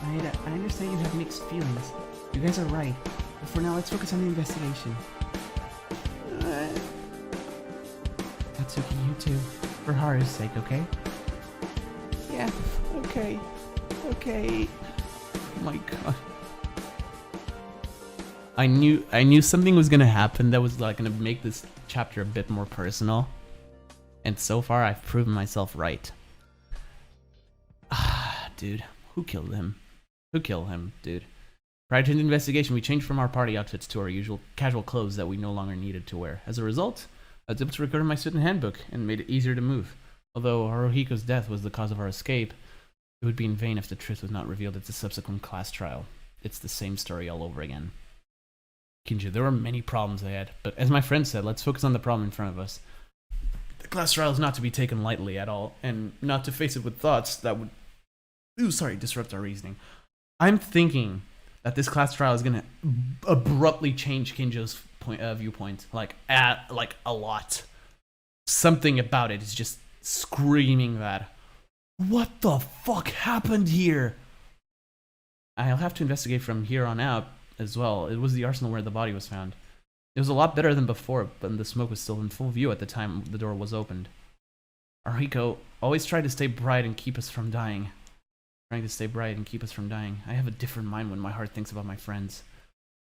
Maeda, I understand you have mixed feelings. You guys are right. But for now, let's focus on the investigation. Natsuki, you too. For Haru's sake, okay? Yeah, okay. Okay. Oh my god. I knew something was gonna happen that was like gonna make this chapter a bit more personal. And so far I've proven myself right. Ah, dude. Who killed him? Who killed him, dude? Prior to the investigation, we changed from our party outfits to our usual casual clothes that we no longer needed to wear. As a result, I was able to record in my student handbook and made it easier to move. Although Haruhiko's death was the cause of our escape, it would be in vain if the truth was not revealed at the subsequent class trial. It's the same story all over again. Kinju, there were many problems ahead, but as my friend said, let's focus on the problem in front of us. The class trial is not to be taken lightly at all, and not to face it with thoughts that would disrupt our reasoning. I'm thinking that this class trial is gonna abruptly change Kinjo's viewpoint, like a lot. Something about it is just screaming that. What the fuck happened here? I'll have to investigate from here on out as well. It was the arsenal where the body was found. It was a lot better than before, but the smoke was still in full view at the time the door was opened. Haruhiko always tried to stay bright and keep us from dying. Trying to stay bright and keep us from dying. I have a different mind when my heart thinks about my friends.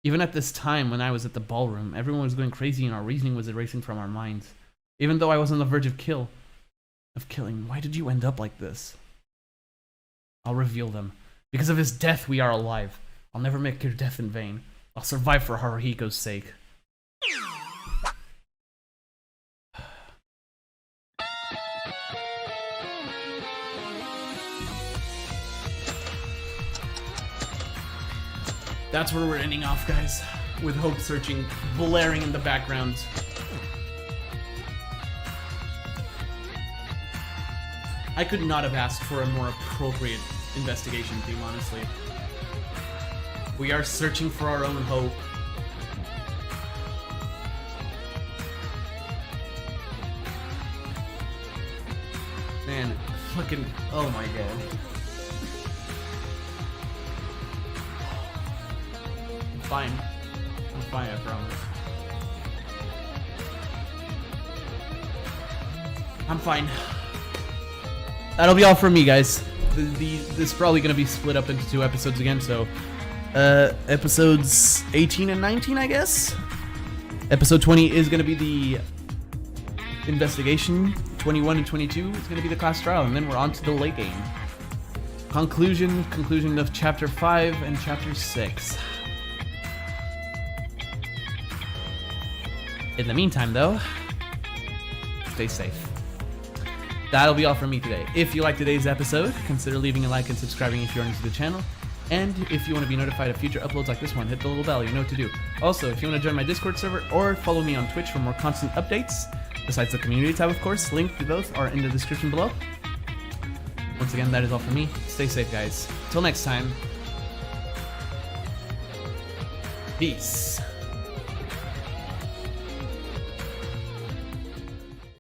Even at this time, when I was at the ballroom, everyone was going crazy and our reasoning was erasing from our minds. Even though I was on the verge of killing. Why did you end up like this? I'll reveal them. Because of his death, we are alive. I'll never make your death in vain. I'll survive for Haruhiko's sake. That's where we're ending off, guys, with Hope Searching blaring in the background. I could not have asked for a more appropriate investigation theme, honestly. We are searching for our own hope. Man, fucking, oh my god. I'm fine, I promise. I'm fine. That'll be all for me, guys. This is probably going to be split up into 2 episodes again, so episodes 18 and 19, I guess? Episode 20 is going to be the investigation. 21 and 22 is going to be the class trial, and then we're on to the late game. Conclusion of Chapter 5 and Chapter 6. In the meantime, though, stay safe. That'll be all from me today. If you liked today's episode, consider leaving a like and subscribing if you're new to the channel. And if you want to be notified of future uploads like this one, hit the little bell, you know what to do. Also, if you want to join my Discord server or follow me on Twitch for more constant updates, besides the community tab, of course, links to both are in the description below. Once again, that is all from me. Stay safe, guys. Till next time. Peace.